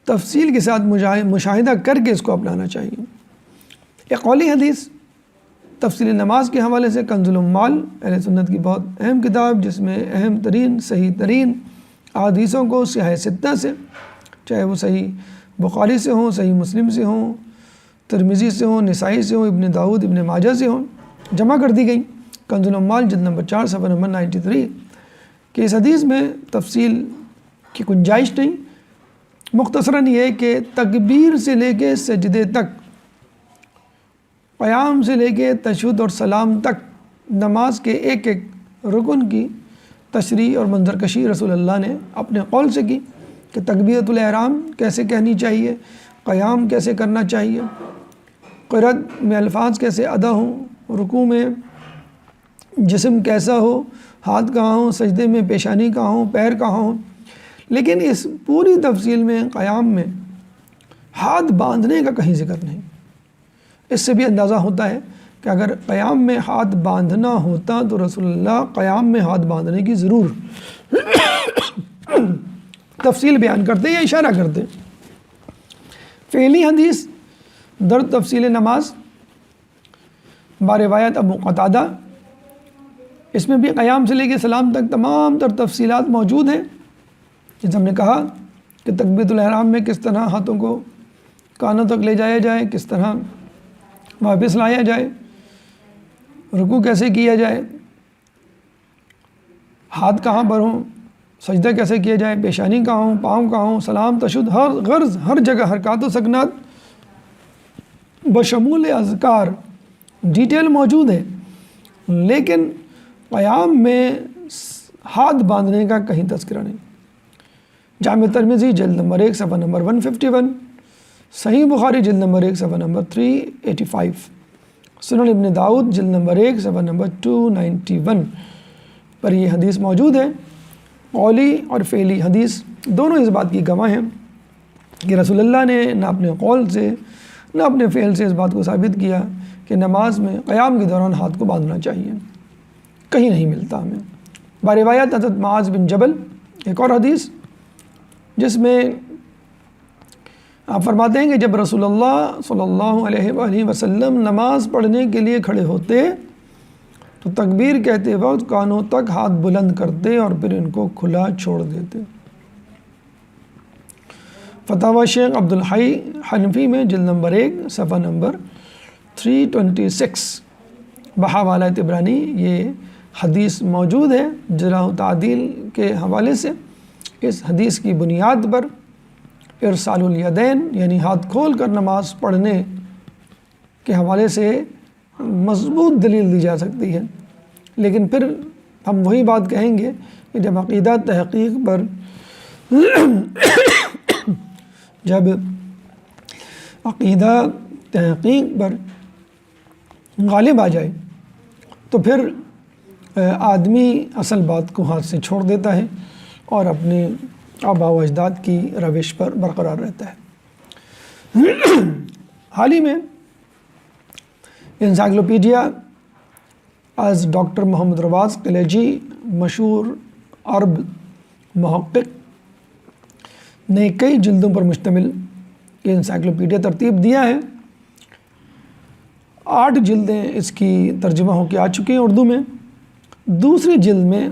Speaker 1: تفصیل کے ساتھ مشاہدہ کر کے اس کو اپنانا چاہیے۔ ایک قولی حدیث تفصیل نماز کے حوالے سے کنز العمال، اہل سنت کی بہت اہم کتاب، جس میں اہم ترین صحیح ترین احادیثوں کو سیاہ ستہ سے، چاہے وہ صحیح بخاری سے ہوں، صحیح مسلم سے ہوں، ترمذی سے ہوں، نسائی سے ہوں، ابن داؤد، ابن ماجہ سے ہوں، جمع کر دی گئی۔ کنز العمال جلد نمبر 4 صفحہ نمبر 93 کہ اس حدیث میں تفصیل کی گنجائش نہیں۔ مختصراً یہ کہ تکبیر سے لے کے سجدے تک، قیام سے لے کے تشہد اور سلام تک، نماز کے ایک ایک رکن کی تشریح اور منظرکشی رسول اللہ نے اپنے قول سے کی کہ تکبیرۃ الاحرام کیسے کہنی چاہیے، قیام کیسے کرنا چاہیے، قرأت میں الفاظ کیسے ادا ہوں، رکوع میں جسم کیسا ہو، ہاتھ کہاں ہوں، سجدے میں پیشانی کہاں ہوں، پیر کہاں ہوں۔ لیکن اس پوری تفصیل میں قیام میں ہاتھ باندھنے کا کہیں ذکر نہیں۔ اس سے بھی اندازہ ہوتا ہے کہ اگر قیام میں ہاتھ باندھنا ہوتا تو رسول اللہ قیام میں ہاتھ باندھنے کی ضرور تفصیل بیان کرتے یا اشارہ کرتے۔ فعلی حدیث در تفصیل نماز باروایت ابو قتادہ، اس میں بھی قیام سے لے کے سلام تک تمام تر تفصیلات موجود ہیں۔ جیسے ہم نے کہا کہ تکبیرۃ الاحرام میں کس طرح ہاتھوں کو کانوں تک لے جایا جائے، کس طرح واپس لایا جائے، رکوع کیسے کیا جائے، ہاتھ کہاں پر ہوں، سجدہ کیسے کیا جائے، پیشانی کہاں ہوں، پاؤں کہاں ہوں، سلام تشہد، ہر غرض ہر جگہ حرکات و سکنات بشمول اذکار ڈیٹیل موجود ہے۔ لیکن قیام میں ہاتھ باندھنے کا کہیں تذکرہ نہیں۔ جامع ترمذی جلد نمبر 1 صفحہ نمبر 151، صحیح بخاری جلد نمبر 1 صفحہ نمبر 385، سنن ابن داؤد جلد نمبر 1 صفحہ نمبر 291 پر یہ حدیث موجود ہے۔ قولی اور فعلی حدیث دونوں اس بات کی گواہ ہیں کہ رسول اللہ نے نہ اپنے قول سے نہ اپنے فعل سے اس بات کو ثابت کیا کہ نماز میں قیام کے دوران ہاتھ کو باندھنا چاہیے، کہیں نہیں ملتا ہمیں۔ باروایت حضرت معاذ بن جبل ایک اور حدیث جس میں آپ فرماتے ہیں کہ جب رسول اللہ صلی اللہ علیہ وآلہ وسلم نماز پڑھنے کے لیے کھڑے ہوتے تو تکبیر کہتے وقت کانوں تک ہاتھ بلند کرتے اور پھر ان کو کھلا چھوڑ دیتے۔ فتاوی شیخ عبدالحی حنفی میں جلد نمبر 1 صفحہ نمبر 326 بحوالہ طبرانی یہ حدیث موجود ہے جرح و تعدیل کے حوالے سے۔ اس حدیث کی بنیاد پر ارسال الیدین یعنی ہاتھ کھول کر نماز پڑھنے کے حوالے سے مضبوط دلیل دی جا سکتی ہے، لیکن پھر ہم وہی بات کہیں گے کہ جب عقیدہ تحقیق پر غالب آ جائے تو پھر آدمی اصل بات کو ہاتھ سے چھوڑ دیتا ہے اور اپنے آباء و اجداد کی روش پر برقرار رہتا ہے۔ حال ہی میں انسائکلوپیڈیا از ڈاکٹر محمد رواز قلیجی مشہور عرب محقق نے کئی جلدوں پر مشتمل یہ انسائکلوپیڈیا ترتیب دیا ہے۔ 8 جلدیں اس کی ترجمہ ہو کے آ چکی ہیں اردو میں۔ دوسری جلد میں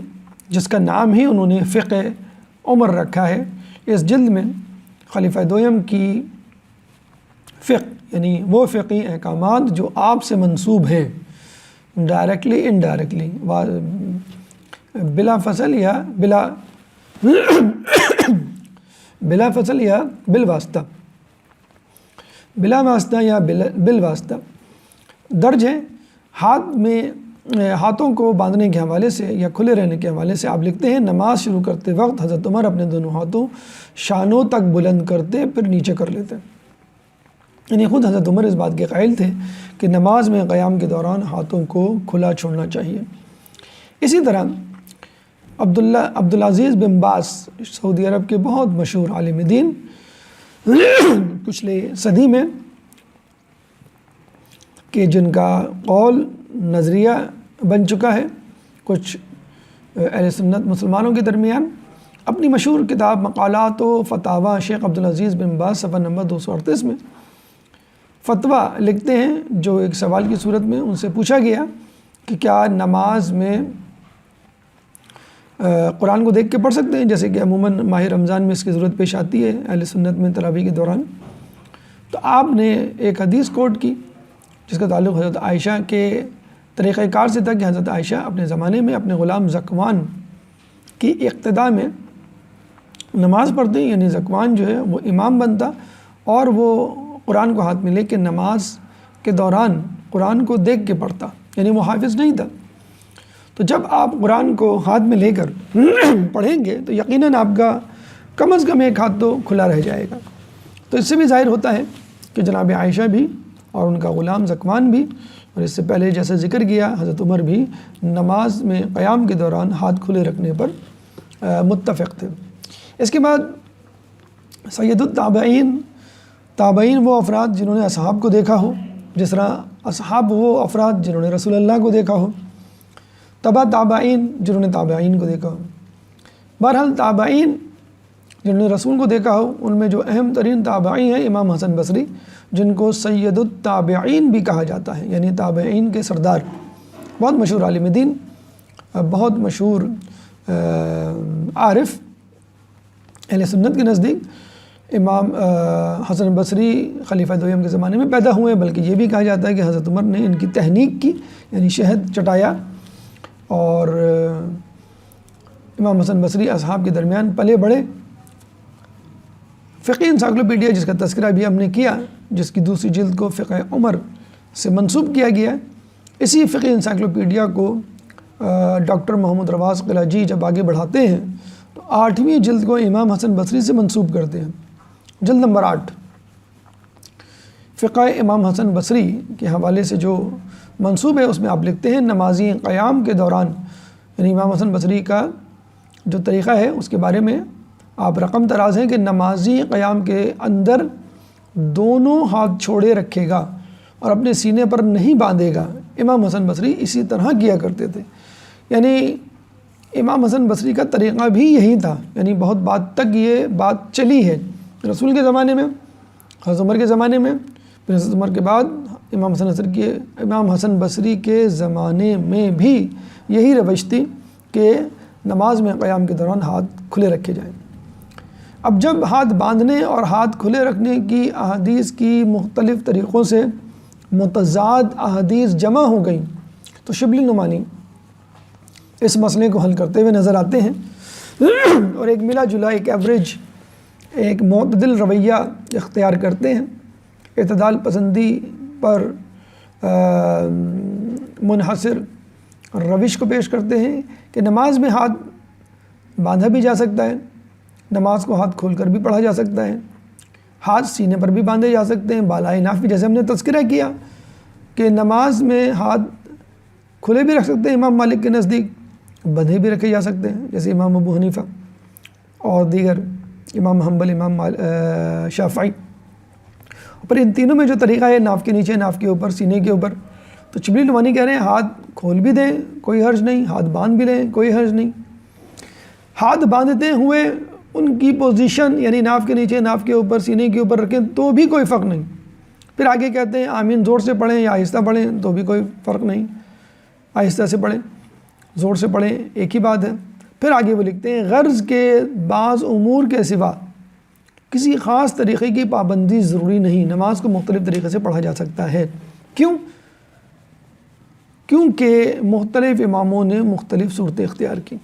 Speaker 1: جس کا نام ہی انہوں نے فقہ عمر رکھا ہے، اس جلد میں خلیفہ دویم کی فقہ یعنی وہ فقہی احکامات جو آپ سے منسوب ہیں ڈائریکٹلی انڈائریکٹلی بلا فصل یا بلا فصل یا بالواسطہ یا بالواسطہ درج ہے۔ ہاتھوں کو باندھنے کے حوالے سے یا کھلے رہنے کے حوالے سے آپ لکھتے ہیں نماز شروع کرتے وقت حضرت عمر اپنے دونوں ہاتھوں شانوں تک بلند کرتے پھر نیچے کر لیتے، یعنی خود حضرت عمر اس بات کے قائل تھے کہ نماز میں قیام کے دوران ہاتھوں کو کھلا چھوڑنا چاہیے۔ اسی طرح عبدالعزیز بن باز سعودی عرب کے بہت مشہور عالم دین پچھلے صدی میں کہ جن کا قول نظریہ بن چکا ہے کچھ اہل سنت مسلمانوں کے درمیان، اپنی مشہور کتاب مقالات و فتاوی شیخ عبدالعزیز بن باز صفحہ نمبر 238 میں فتویٰ لکھتے ہیں جو ایک سوال کی صورت میں ان سے پوچھا گیا کہ کیا نماز میں قرآن کو دیکھ کے پڑھ سکتے ہیں، جیسے کہ عموماً ماہ رمضان میں اس کی ضرورت پیش آتی ہے اہل سنت میں تراویح کے دوران۔ تو آپ نے ایک حدیث کوٹ کی جس کا تعلق حضرت عائشہ کے طریقہ کار سے تھا کہ حضرت عائشہ اپنے زمانے میں اپنے غلام ذکوان کی اقتداء میں نماز پڑھتے، یعنی ذکوان جو ہے وہ امام بنتا اور وہ قرآن کو ہاتھ میں لے کے نماز کے دوران قرآن کو دیکھ کے پڑھتا، یعنی وہ حافظ نہیں تھا۔ تو جب آپ قرآن کو ہاتھ میں لے کر پڑھیں گے تو یقیناً آپ کا کم از کم ایک ہاتھ تو کھلا رہ جائے گا۔ تو اس سے بھی ظاہر ہوتا ہے کہ جناب عائشہ بھی اور ان کا غلام ذکوان بھی، اور اس سے پہلے جیسے ذکر کیا حضرت عمر بھی، نماز میں قیام کے دوران ہاتھ کھلے رکھنے پر متفق تھے۔ اس کے بعد سید التابعین، تابعین وہ افراد جنہوں نے اصحاب کو دیکھا ہو، جس طرح اصحاب وہ افراد جنہوں نے رسول اللہ کو دیکھا ہو، تبع تابعین جنہوں نے تابعین کو دیکھا ہو۔ بہرحال تابعین جنہوں نے رسول کو دیکھا ہو ان میں جو اہم ترین تابعی ہیں امام حسن بصری، جن کو سید التابعین بھی کہا جاتا ہے، یعنی تابعین کے سردار، بہت مشہور عالم دین، بہت مشہور عارف، اہل سنت کے نزدیک امام حسن بصری خلیفہ دویم کے زمانے میں پیدا ہوئے، بلکہ یہ بھی کہا جاتا ہے کہ حضرت عمر نے ان کی تحنیک کی، یعنی شہد چٹایا، اور امام حسن بصری اصحاب کے درمیان پلے بڑھے۔ فقہ انسائکلوپیڈیا جس کا تذکرہ بھی ہم نے کیا، جس کی دوسری جلد کو فقہ عمر سے منسوب کیا گیا، اسی فقہ انسائکلوپیڈیا کو ڈاکٹر محمد رواز قلیجی جب آگے بڑھاتے ہیں تو 8ویں جلد کو امام حسن بصری سے منسوب کرتے ہیں، جلد نمبر 8 فقہ امام حسن بصری کے حوالے سے جو منسوب ہے اس میں آپ لکھتے ہیں نمازی قیام کے دوران، یعنی امام حسن بصری کا جو طریقہ ہے اس کے بارے میں آپ رقم تراز ہیں کہ نمازی قیام کے اندر دونوں ہاتھ چھوڑے رکھے گا اور اپنے سینے پر نہیں باندھے گا۔ امام حسن بصری اسی طرح کیا کرتے تھے، یعنی امام حسن بصری کا طریقہ بھی یہی تھا، یعنی بہت بات تک یہ بات چلی ہے رسول کے زمانے میں، حضرت عمر کے زمانے میں، پھر حضرت عمر کے بعد امام حسن بصری کے زمانے میں بھی یہی روش تھی کہ نماز میں قیام کے دوران ہاتھ کھلے رکھے جائیں۔ اب جب ہاتھ باندھنے اور ہاتھ کھلے رکھنے کی احادیث کی مختلف طریقوں سے متضاد احادیث جمع ہو گئیں تو شبلی نعمانی اس مسئلے کو حل کرتے ہوئے نظر آتے ہیں اور ایک ملا جلا، ایک ایوریج، ایک معتدل رویہ اختیار کرتے ہیں، اعتدال پسندی پر منحصر روش کو پیش کرتے ہیں کہ نماز میں ہاتھ باندھا بھی جا سکتا ہے، نماز کو ہاتھ کھول کر بھی پڑھا جا سکتا ہے، ہاتھ سینے پر بھی باندھے جا سکتے ہیں، بالائے ناف بھی، جیسے ہم نے تذکرہ کیا کہ نماز میں ہاتھ کھلے بھی رکھ سکتے ہیں امام مالک کے نزدیک، بندھے بھی رکھے جا سکتے ہیں جیسے امام ابو حنیفہ اور دیگر امام حنبل، امام شافعی۔ پر ان تینوں میں جو طریقہ ہے ناف کے نیچے، ناف کے اوپر، سینے کے اوپر، تو شبلی نعمانی کہہ رہے ہیں ہاتھ کھول بھی دیں کوئی حرج نہیں، ہاتھ باندھ بھی لیں کوئی حرج نہیں۔ ہاتھ باندھتے ہوئے ان کی پوزیشن یعنی ناف کے نیچے، ناف کے اوپر، سینے کے اوپر رکھیں تو بھی کوئی فرق نہیں۔ پھر آگے کہتے ہیں آمین زور سے پڑھیں یا آہستہ پڑھیں تو بھی کوئی فرق نہیں، آہستہ سے پڑھیں زور سے پڑھیں ایک ہی بات ہے۔ پھر آگے وہ لکھتے ہیں غرض کے بعض امور کے سوا کسی خاص طریقے کی پابندی ضروری نہیں، نماز کو مختلف طریقے سے پڑھا جا سکتا ہے۔ کیونکہ مختلف اماموں نے مختلف صورتیں اختیار کی۔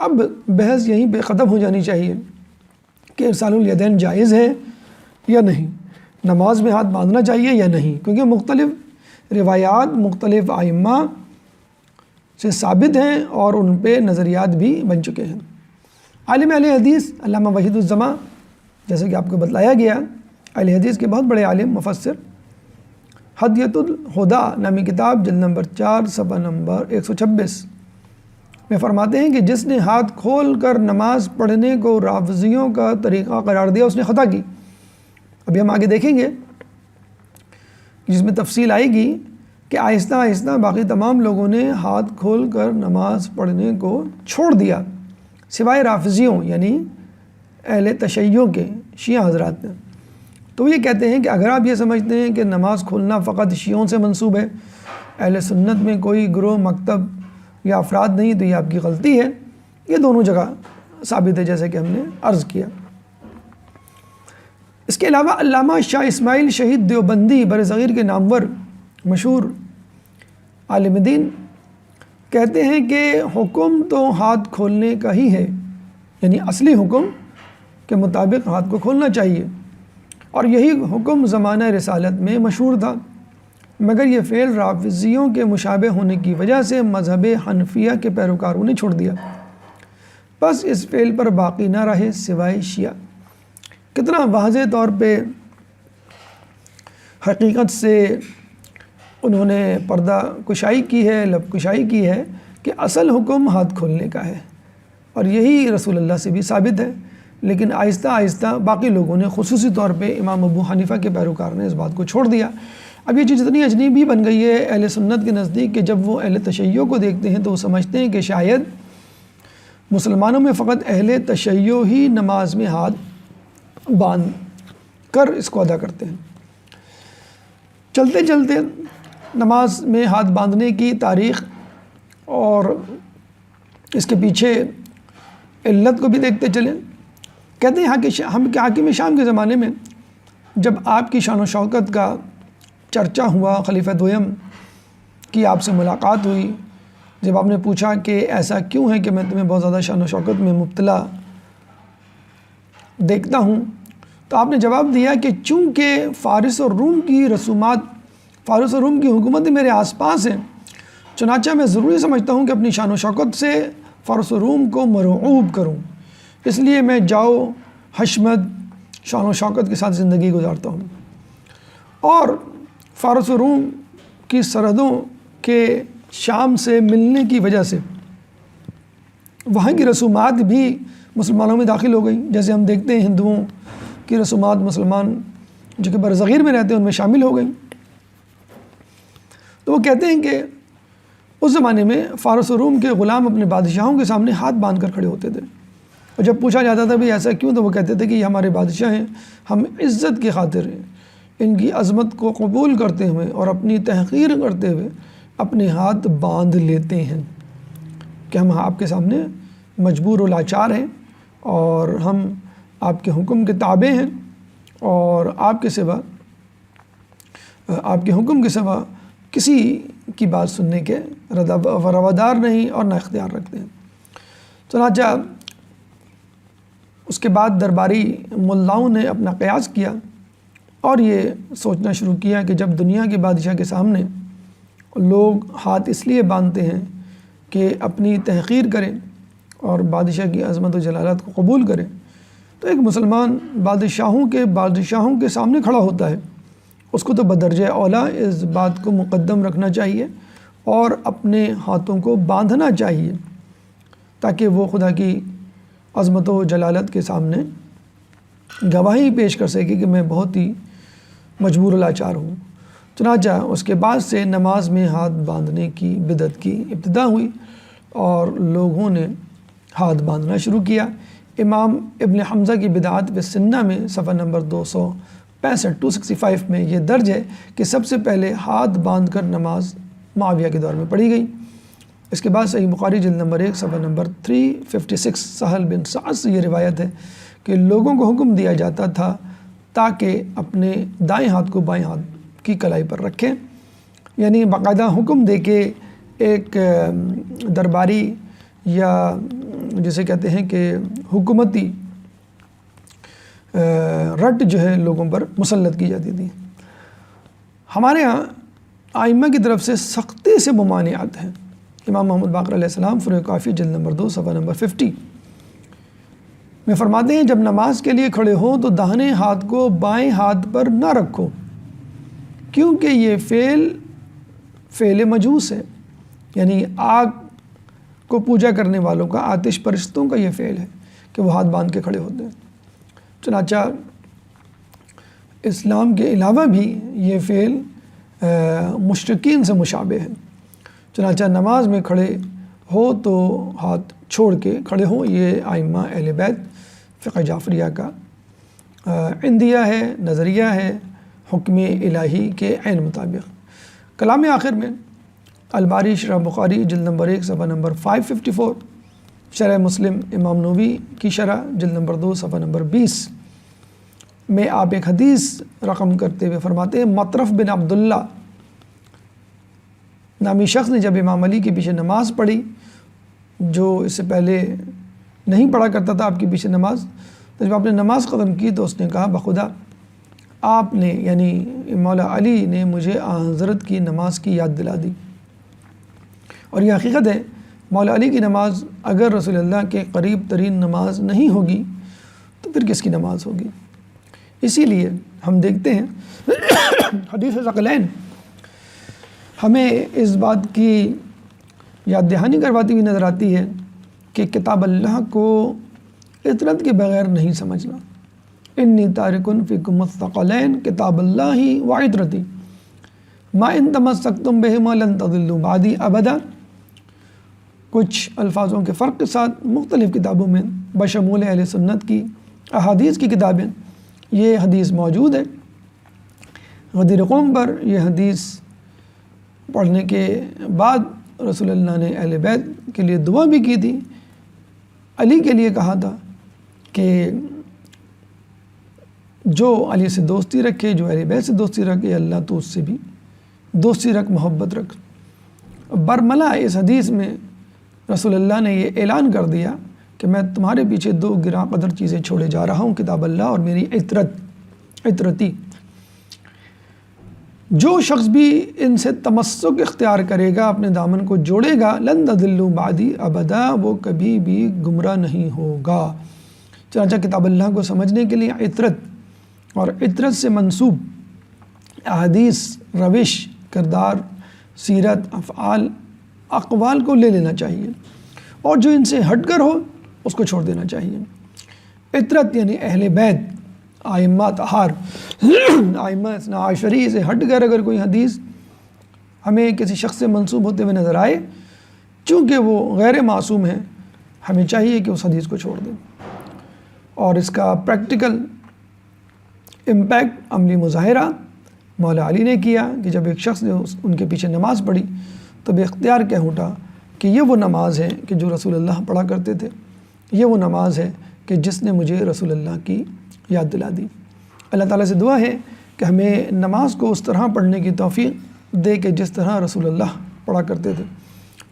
Speaker 1: اب بحث یہیں پہ ختم ہو جانی چاہیے کہ ارسال الیدین جائز ہے یا نہیں، نماز میں ہاتھ باندھنا چاہیے یا نہیں، کیونکہ مختلف روایات مختلف ائمہ سے ثابت ہیں اور ان پہ نظریات بھی بن چکے ہیں۔ عالم اہل حدیث علامہ وحید الزماں، جیسے کہ آپ کو بتلایا گیا، اہل حدیث کے بہت بڑے عالم مفسر، ہدیۃ الہدیٰ نامی کتاب جلد نمبر 4 صفحہ نمبر 126 میں فرماتے ہیں کہ جس نے ہاتھ کھول کر نماز پڑھنے کو رافضیوں کا طریقہ قرار دیا اس نے خطا کی۔ ابھی ہم آگے دیکھیں گے جس میں تفصیل آئے گی کہ آہستہ آہستہ باقی تمام لوگوں نے ہاتھ کھول کر نماز پڑھنے کو چھوڑ دیا سوائے رافضیوں یعنی اہل تشیع کے شیعہ حضرات نے۔ تو یہ کہتے ہیں کہ اگر آپ یہ سمجھتے ہیں کہ نماز کھولنا فقط شیعوں سے منسوب ہے، اہل سنت میں کوئی گروہ، مکتب یا افراد نہیں، تو یہ آپ کی غلطی ہے۔ یہ دونوں جگہ ثابت ہے جیسے کہ ہم نے عرض کیا۔ اس کے علاوہ علامہ شاہ اسماعیل شہید دیوبندی برصغیر کے نامور مشہور عالم دین کہتے ہیں کہ حکم تو ہاتھ کھولنے کا ہی ہے، یعنی اصلی حکم کے مطابق ہاتھ کو کھولنا چاہیے، اور یہی حکم زمانہ رسالت میں مشہور تھا، مگر یہ فعل رافضیوں کے مشابہ ہونے کی وجہ سے مذہب حنفیہ کے پیروکاروں نے چھوڑ دیا، بس اس فعل پر باقی نہ رہے سوائے شیعہ۔ کتنا واضح طور پہ حقیقت سے انہوں نے پردہ کشائی کی ہے، لب کشائی کی ہے کہ اصل حکم ہاتھ کھولنے کا ہے، اور یہی رسول اللہ سے بھی ثابت ہے، لیکن آہستہ آہستہ باقی لوگوں نے، خصوصی طور پہ امام ابو حنیفہ کے پیروکار نے اس بات کو چھوڑ دیا۔ اب یہ چیز اتنی اجنبی بن گئی ہے اہل سنت کے نزدیک کہ جب وہ اہل تشیع کو دیکھتے ہیں تو وہ سمجھتے ہیں کہ شاید مسلمانوں میں فقط اہل تشیع ہی نماز میں ہاتھ باندھ کر اس کو ادا کرتے ہیں۔ چلتے چلتے نماز میں ہاتھ باندھنے کی تاریخ اور اس کے پیچھے علت کو بھی دیکھتے چلیں۔ کہتے ہیں حاکم شام کے زمانے میں جب آپ کی شان و شوکت کا چرچا ہوا، خلیفہ دویم کی آپ سے ملاقات ہوئی، جب آپ نے پوچھا کہ ایسا کیوں ہے کہ میں تمہیں بہت زیادہ شان و شوکت میں مبتلا دیکھتا ہوں، تو آپ نے جواب دیا کہ چونکہ فارس اور روم کی رسومات، فارس اور روم کی حکومت میرے آس پاس ہیں، چنانچہ میں ضروری سمجھتا ہوں کہ اپنی شان و شوکت سے فارس و روم کو مرعوب کروں، اس لیے میں جاؤ حشمت شان و شوکت کے ساتھ زندگی گزارتا ہوں۔ اور فارس و روم کی سرحدوں کے شام سے ملنے کی وجہ سے وہاں کی رسومات بھی مسلمانوں میں داخل ہو گئیں، جیسے ہم دیکھتے ہیں ہندوؤں کی رسومات مسلمان جو کہ برصغیر میں رہتے ہیں ان میں شامل ہو گئیں۔ تو وہ کہتے ہیں کہ اس زمانے میں فارس و روم کے غلام اپنے بادشاہوں کے سامنے ہاتھ باندھ کر کھڑے ہوتے تھے، اور جب پوچھا جاتا تھا بھی ایسا کیوں، تو وہ کہتے تھے کہ یہ ہمارے بادشاہ ہیں، ہم عزت کی خاطر ان کی عظمت کو قبول کرتے ہوئے اور اپنی تحقیر کرتے ہوئے اپنے ہاتھ باندھ لیتے ہیں کہ ہم آپ کے سامنے مجبور و لاچار ہیں اور ہم آپ کے حکم کے تابع ہیں، اور آپ کے حکم کے سوا کسی کی بات سننے کے روادار نہیں اور نہ اختیار رکھتے ہیں۔ چنانچہ اس کے بعد درباری ملاؤں نے اپنا قیاس کیا اور یہ سوچنا شروع کیا کہ جب دنیا کے بادشاہ کے سامنے لوگ ہاتھ اس لیے باندھتے ہیں کہ اپنی تحقیر کریں اور بادشاہ کی عظمت و جلالت کو قبول کریں، تو ایک مسلمان بادشاہوں کے سامنے کھڑا ہوتا ہے، اس کو تو بدرجہ اولیٰ اس بات کو مقدم رکھنا چاہیے اور اپنے ہاتھوں کو باندھنا چاہیے تاکہ وہ خدا کی عظمت و جلالت کے سامنے گواہی پیش کر سکے کہ میں بہت ہی مجبور و لاچار ہوں۔ چنانچہ اس کے بعد سے نماز میں ہاتھ باندھنے کی بدعت کی ابتدا ہوئی اور لوگوں نے ہاتھ باندھنا شروع کیا۔ امام ابن حمزہ کی بدعات بالسنہ میں صفحہ نمبر 265 میں یہ درج ہے کہ سب سے پہلے ہاتھ باندھ کر نماز معاویہ کے دور میں پڑھی گئی۔ اس کے بعد صحیح بخاری جلد نمبر 1 صفحہ نمبر 356 سہل بن سعد سے یہ روایت ہے کہ لوگوں کو حکم دیا جاتا تھا تاکہ اپنے دائیں ہاتھ کو بائیں ہاتھ کی کلائی پر رکھیں، یعنی باقاعدہ حکم دے کے ایک درباری یا جسے کہتے ہیں کہ حکومتی رٹ جو ہے لوگوں پر مسلط کی جاتی تھی۔ ہمارے ہاں ائمہ کی طرف سے سختی سے ممانعات ہیں۔ امام محمد باقر علیہ السلام فروع کافی جلد نمبر 2 صفحہ نمبر 50 میں فرماتے ہیں جب نماز کے لیے کھڑے ہوں تو داہنے ہاتھ کو بائیں ہاتھ پر نہ رکھو، کیونکہ یہ فعل مجوس ہے، یعنی آگ کو پوجا کرنے والوں کا، آتش پرستوں کا یہ فعل ہے کہ وہ ہاتھ باندھ کے کھڑے ہوتے ہیں۔ چنانچہ اسلام کے علاوہ بھی یہ فعل مشرکین سے مشابہ ہے۔ چنانچہ نماز میں کھڑے ہو تو ہاتھ چھوڑ کے کھڑے ہوں، یہ ائمہ اہل بیت فقہ جعفریہ کا عندیہ ہے، نظریہ ہے حکم الہی کے عین مطابق۔ کلام آخر میں الباری شرح بخاری جلد نمبر 1 صفحہ نمبر 554، شرح مسلم امام نووی کی شرح جلد نمبر 2 صفحہ نمبر 20 میں آپ ایک حدیث رقم کرتے ہوئے فرماتے ہیں مطرف بن عبداللہ نامی شخص نے جب امام علی کے پیچھے نماز پڑھی، جو اس سے پہلے نہیں پڑھا کرتا تھا آپ کے پیچھے نماز، تو جب آپ نے نماز ختم کی تو اس نے کہا بخدا آپ نے یعنی مولا علی نے مجھے حضرت کی نماز کی یاد دلا دی۔ اور یہ حقیقت ہے، مولا علی کی نماز اگر رسول اللہ کے قریب ترین نماز نہیں ہوگی تو پھر کس کی نماز ہوگی؟ اسی لیے ہم دیکھتے ہیں حدیث ثقلین ہمیں اس بات کی یاد دہانی کرواتی ہوئی نظر آتی ہے کہ کتاب اللہ کو اطرت کے بغیر نہیں سمجھنا۔ انی تارکن فیکم الثقلین کتاب اللہ و عطرتی ما ان تمسکتم بہما لن تضلوا بعدی ابدا۔ کچھ الفاظوں کے فرق کے ساتھ مختلف کتابوں میں بشمول اہل سنت کی احادیث کی کتابیں یہ حدیث موجود ہے۔ غدیر قوم پر یہ حدیث پڑھنے کے بعد رسول اللہ نے اہل بیت کے لیے دعا بھی کی تھی، علی کے لیے کہا تھا کہ جو علی سے دوستی رکھے، جو اہل بیت سے دوستی رکھے، اللہ تو اس سے بھی دوستی رکھ، محبت رکھ۔ برملا اس حدیث میں رسول اللہ نے یہ اعلان کر دیا کہ میں تمہارے پیچھے 2 گراں قدر چیزیں چھوڑے جا رہا ہوں، کتاب اللہ اور میری عطرتی۔ جو شخص بھی ان سے تمسک اختیار کرے گا، اپنے دامن کو جوڑے گا، لن تضلوا بعدی ابدا، وہ کبھی بھی گمراہ نہیں ہوگا۔ چنانچہ کتاب اللہ کو سمجھنے کے لیے عطرت اور عطرت سے منسوب احادیث، روش، کردار، سیرت، افعال، اقوال کو لے لینا چاہیے اور جو ان سے ہٹ کر ہو اس کو چھوڑ دینا چاہیے۔ عطرت یعنی اہل بیت، ائمہ طہار، ائمہ اثنا عشری سے ہٹ کر اگر کوئی حدیث ہمیں کسی شخص سے منسوب ہوتے ہوئے نظر آئے، چونکہ وہ غیر معصوم ہیں، ہمیں چاہیے کہ اس حدیث کو چھوڑ دیں۔ اور اس کا پریکٹیکل امپیکٹ، عملی مظاہرہ مولا علی نے کیا کہ جب ایک شخص نے ان کے پیچھے نماز پڑھی تو بے اختیار کہہ اٹھا کہ یہ وہ نماز ہے کہ جو رسول اللہ پڑھا کرتے تھے، یہ وہ نماز ہے کہ جس نے مجھے رسول اللہ کی یاد دلا دی۔ اللہ تعالیٰ سے دعا ہے کہ ہمیں نماز کو اس طرح پڑھنے کی توفیق دے کہ جس طرح رسول اللہ پڑھا کرتے تھے۔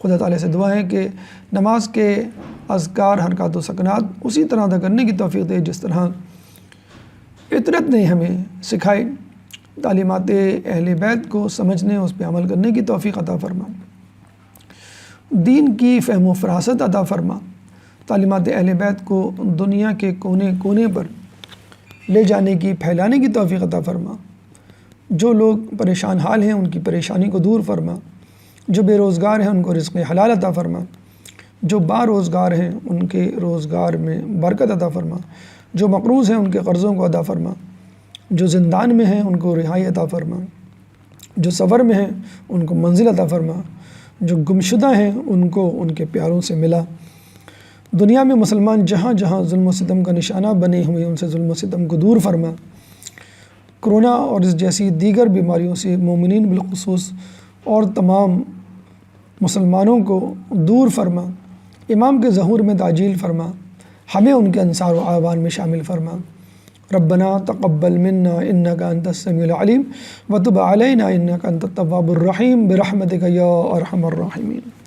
Speaker 1: خدا تعالیٰ سے دعا ہے کہ نماز کے اذکار، حرکات و سکنات اسی طرح ادا کرنے کی توفیق دے جس طرح فطرت نے ہمیں سکھائی۔ تعلیمات اہل بیت کو سمجھنے، اس پہ عمل کرنے کی توفیق عطا فرما۔ دین کی فہم و فراست عطا فرما۔ تعلیمات اہل بیت کو دنیا کے کونے کونے پر لے جانے کی، پھیلانے کی توفیق عطا فرما۔ جو لوگ پریشان حال ہیں ان کی پریشانی کو دور فرما۔ جو بے روزگار ہیں ان کو رزق حلال عطا فرما۔ جو با روزگار ہیں ان کے روزگار میں برکت عطا فرما۔ جو مقروض ہیں ان کے قرضوں کو ادا فرما۔ جو زندان میں ہیں ان کو رہائی عطا فرما۔ جو سفر میں ہیں ان کو منزل عطا فرما۔ جو گمشدہ ہیں ان کو ان کے پیاروں سے ملا۔ دنیا میں مسلمان جہاں جہاں ظلم و ستم کا نشانہ بنے ہوئے ان سے ظلم و ستم کو دور فرما۔ کرونا اور اس جیسی دیگر بیماریوں سے مومنین بالخصوص اور تمام مسلمانوں کو دور فرما۔ امام کے ظہور میں تعجیل فرما۔ ہمیں ان کے انصار و اعوان میں شامل فرما۔ ربنا تقبل منا انک انت السمیع العلیم وتب علینا انک انت التواب الرحیم برحمتک یا ارحم الراحمین۔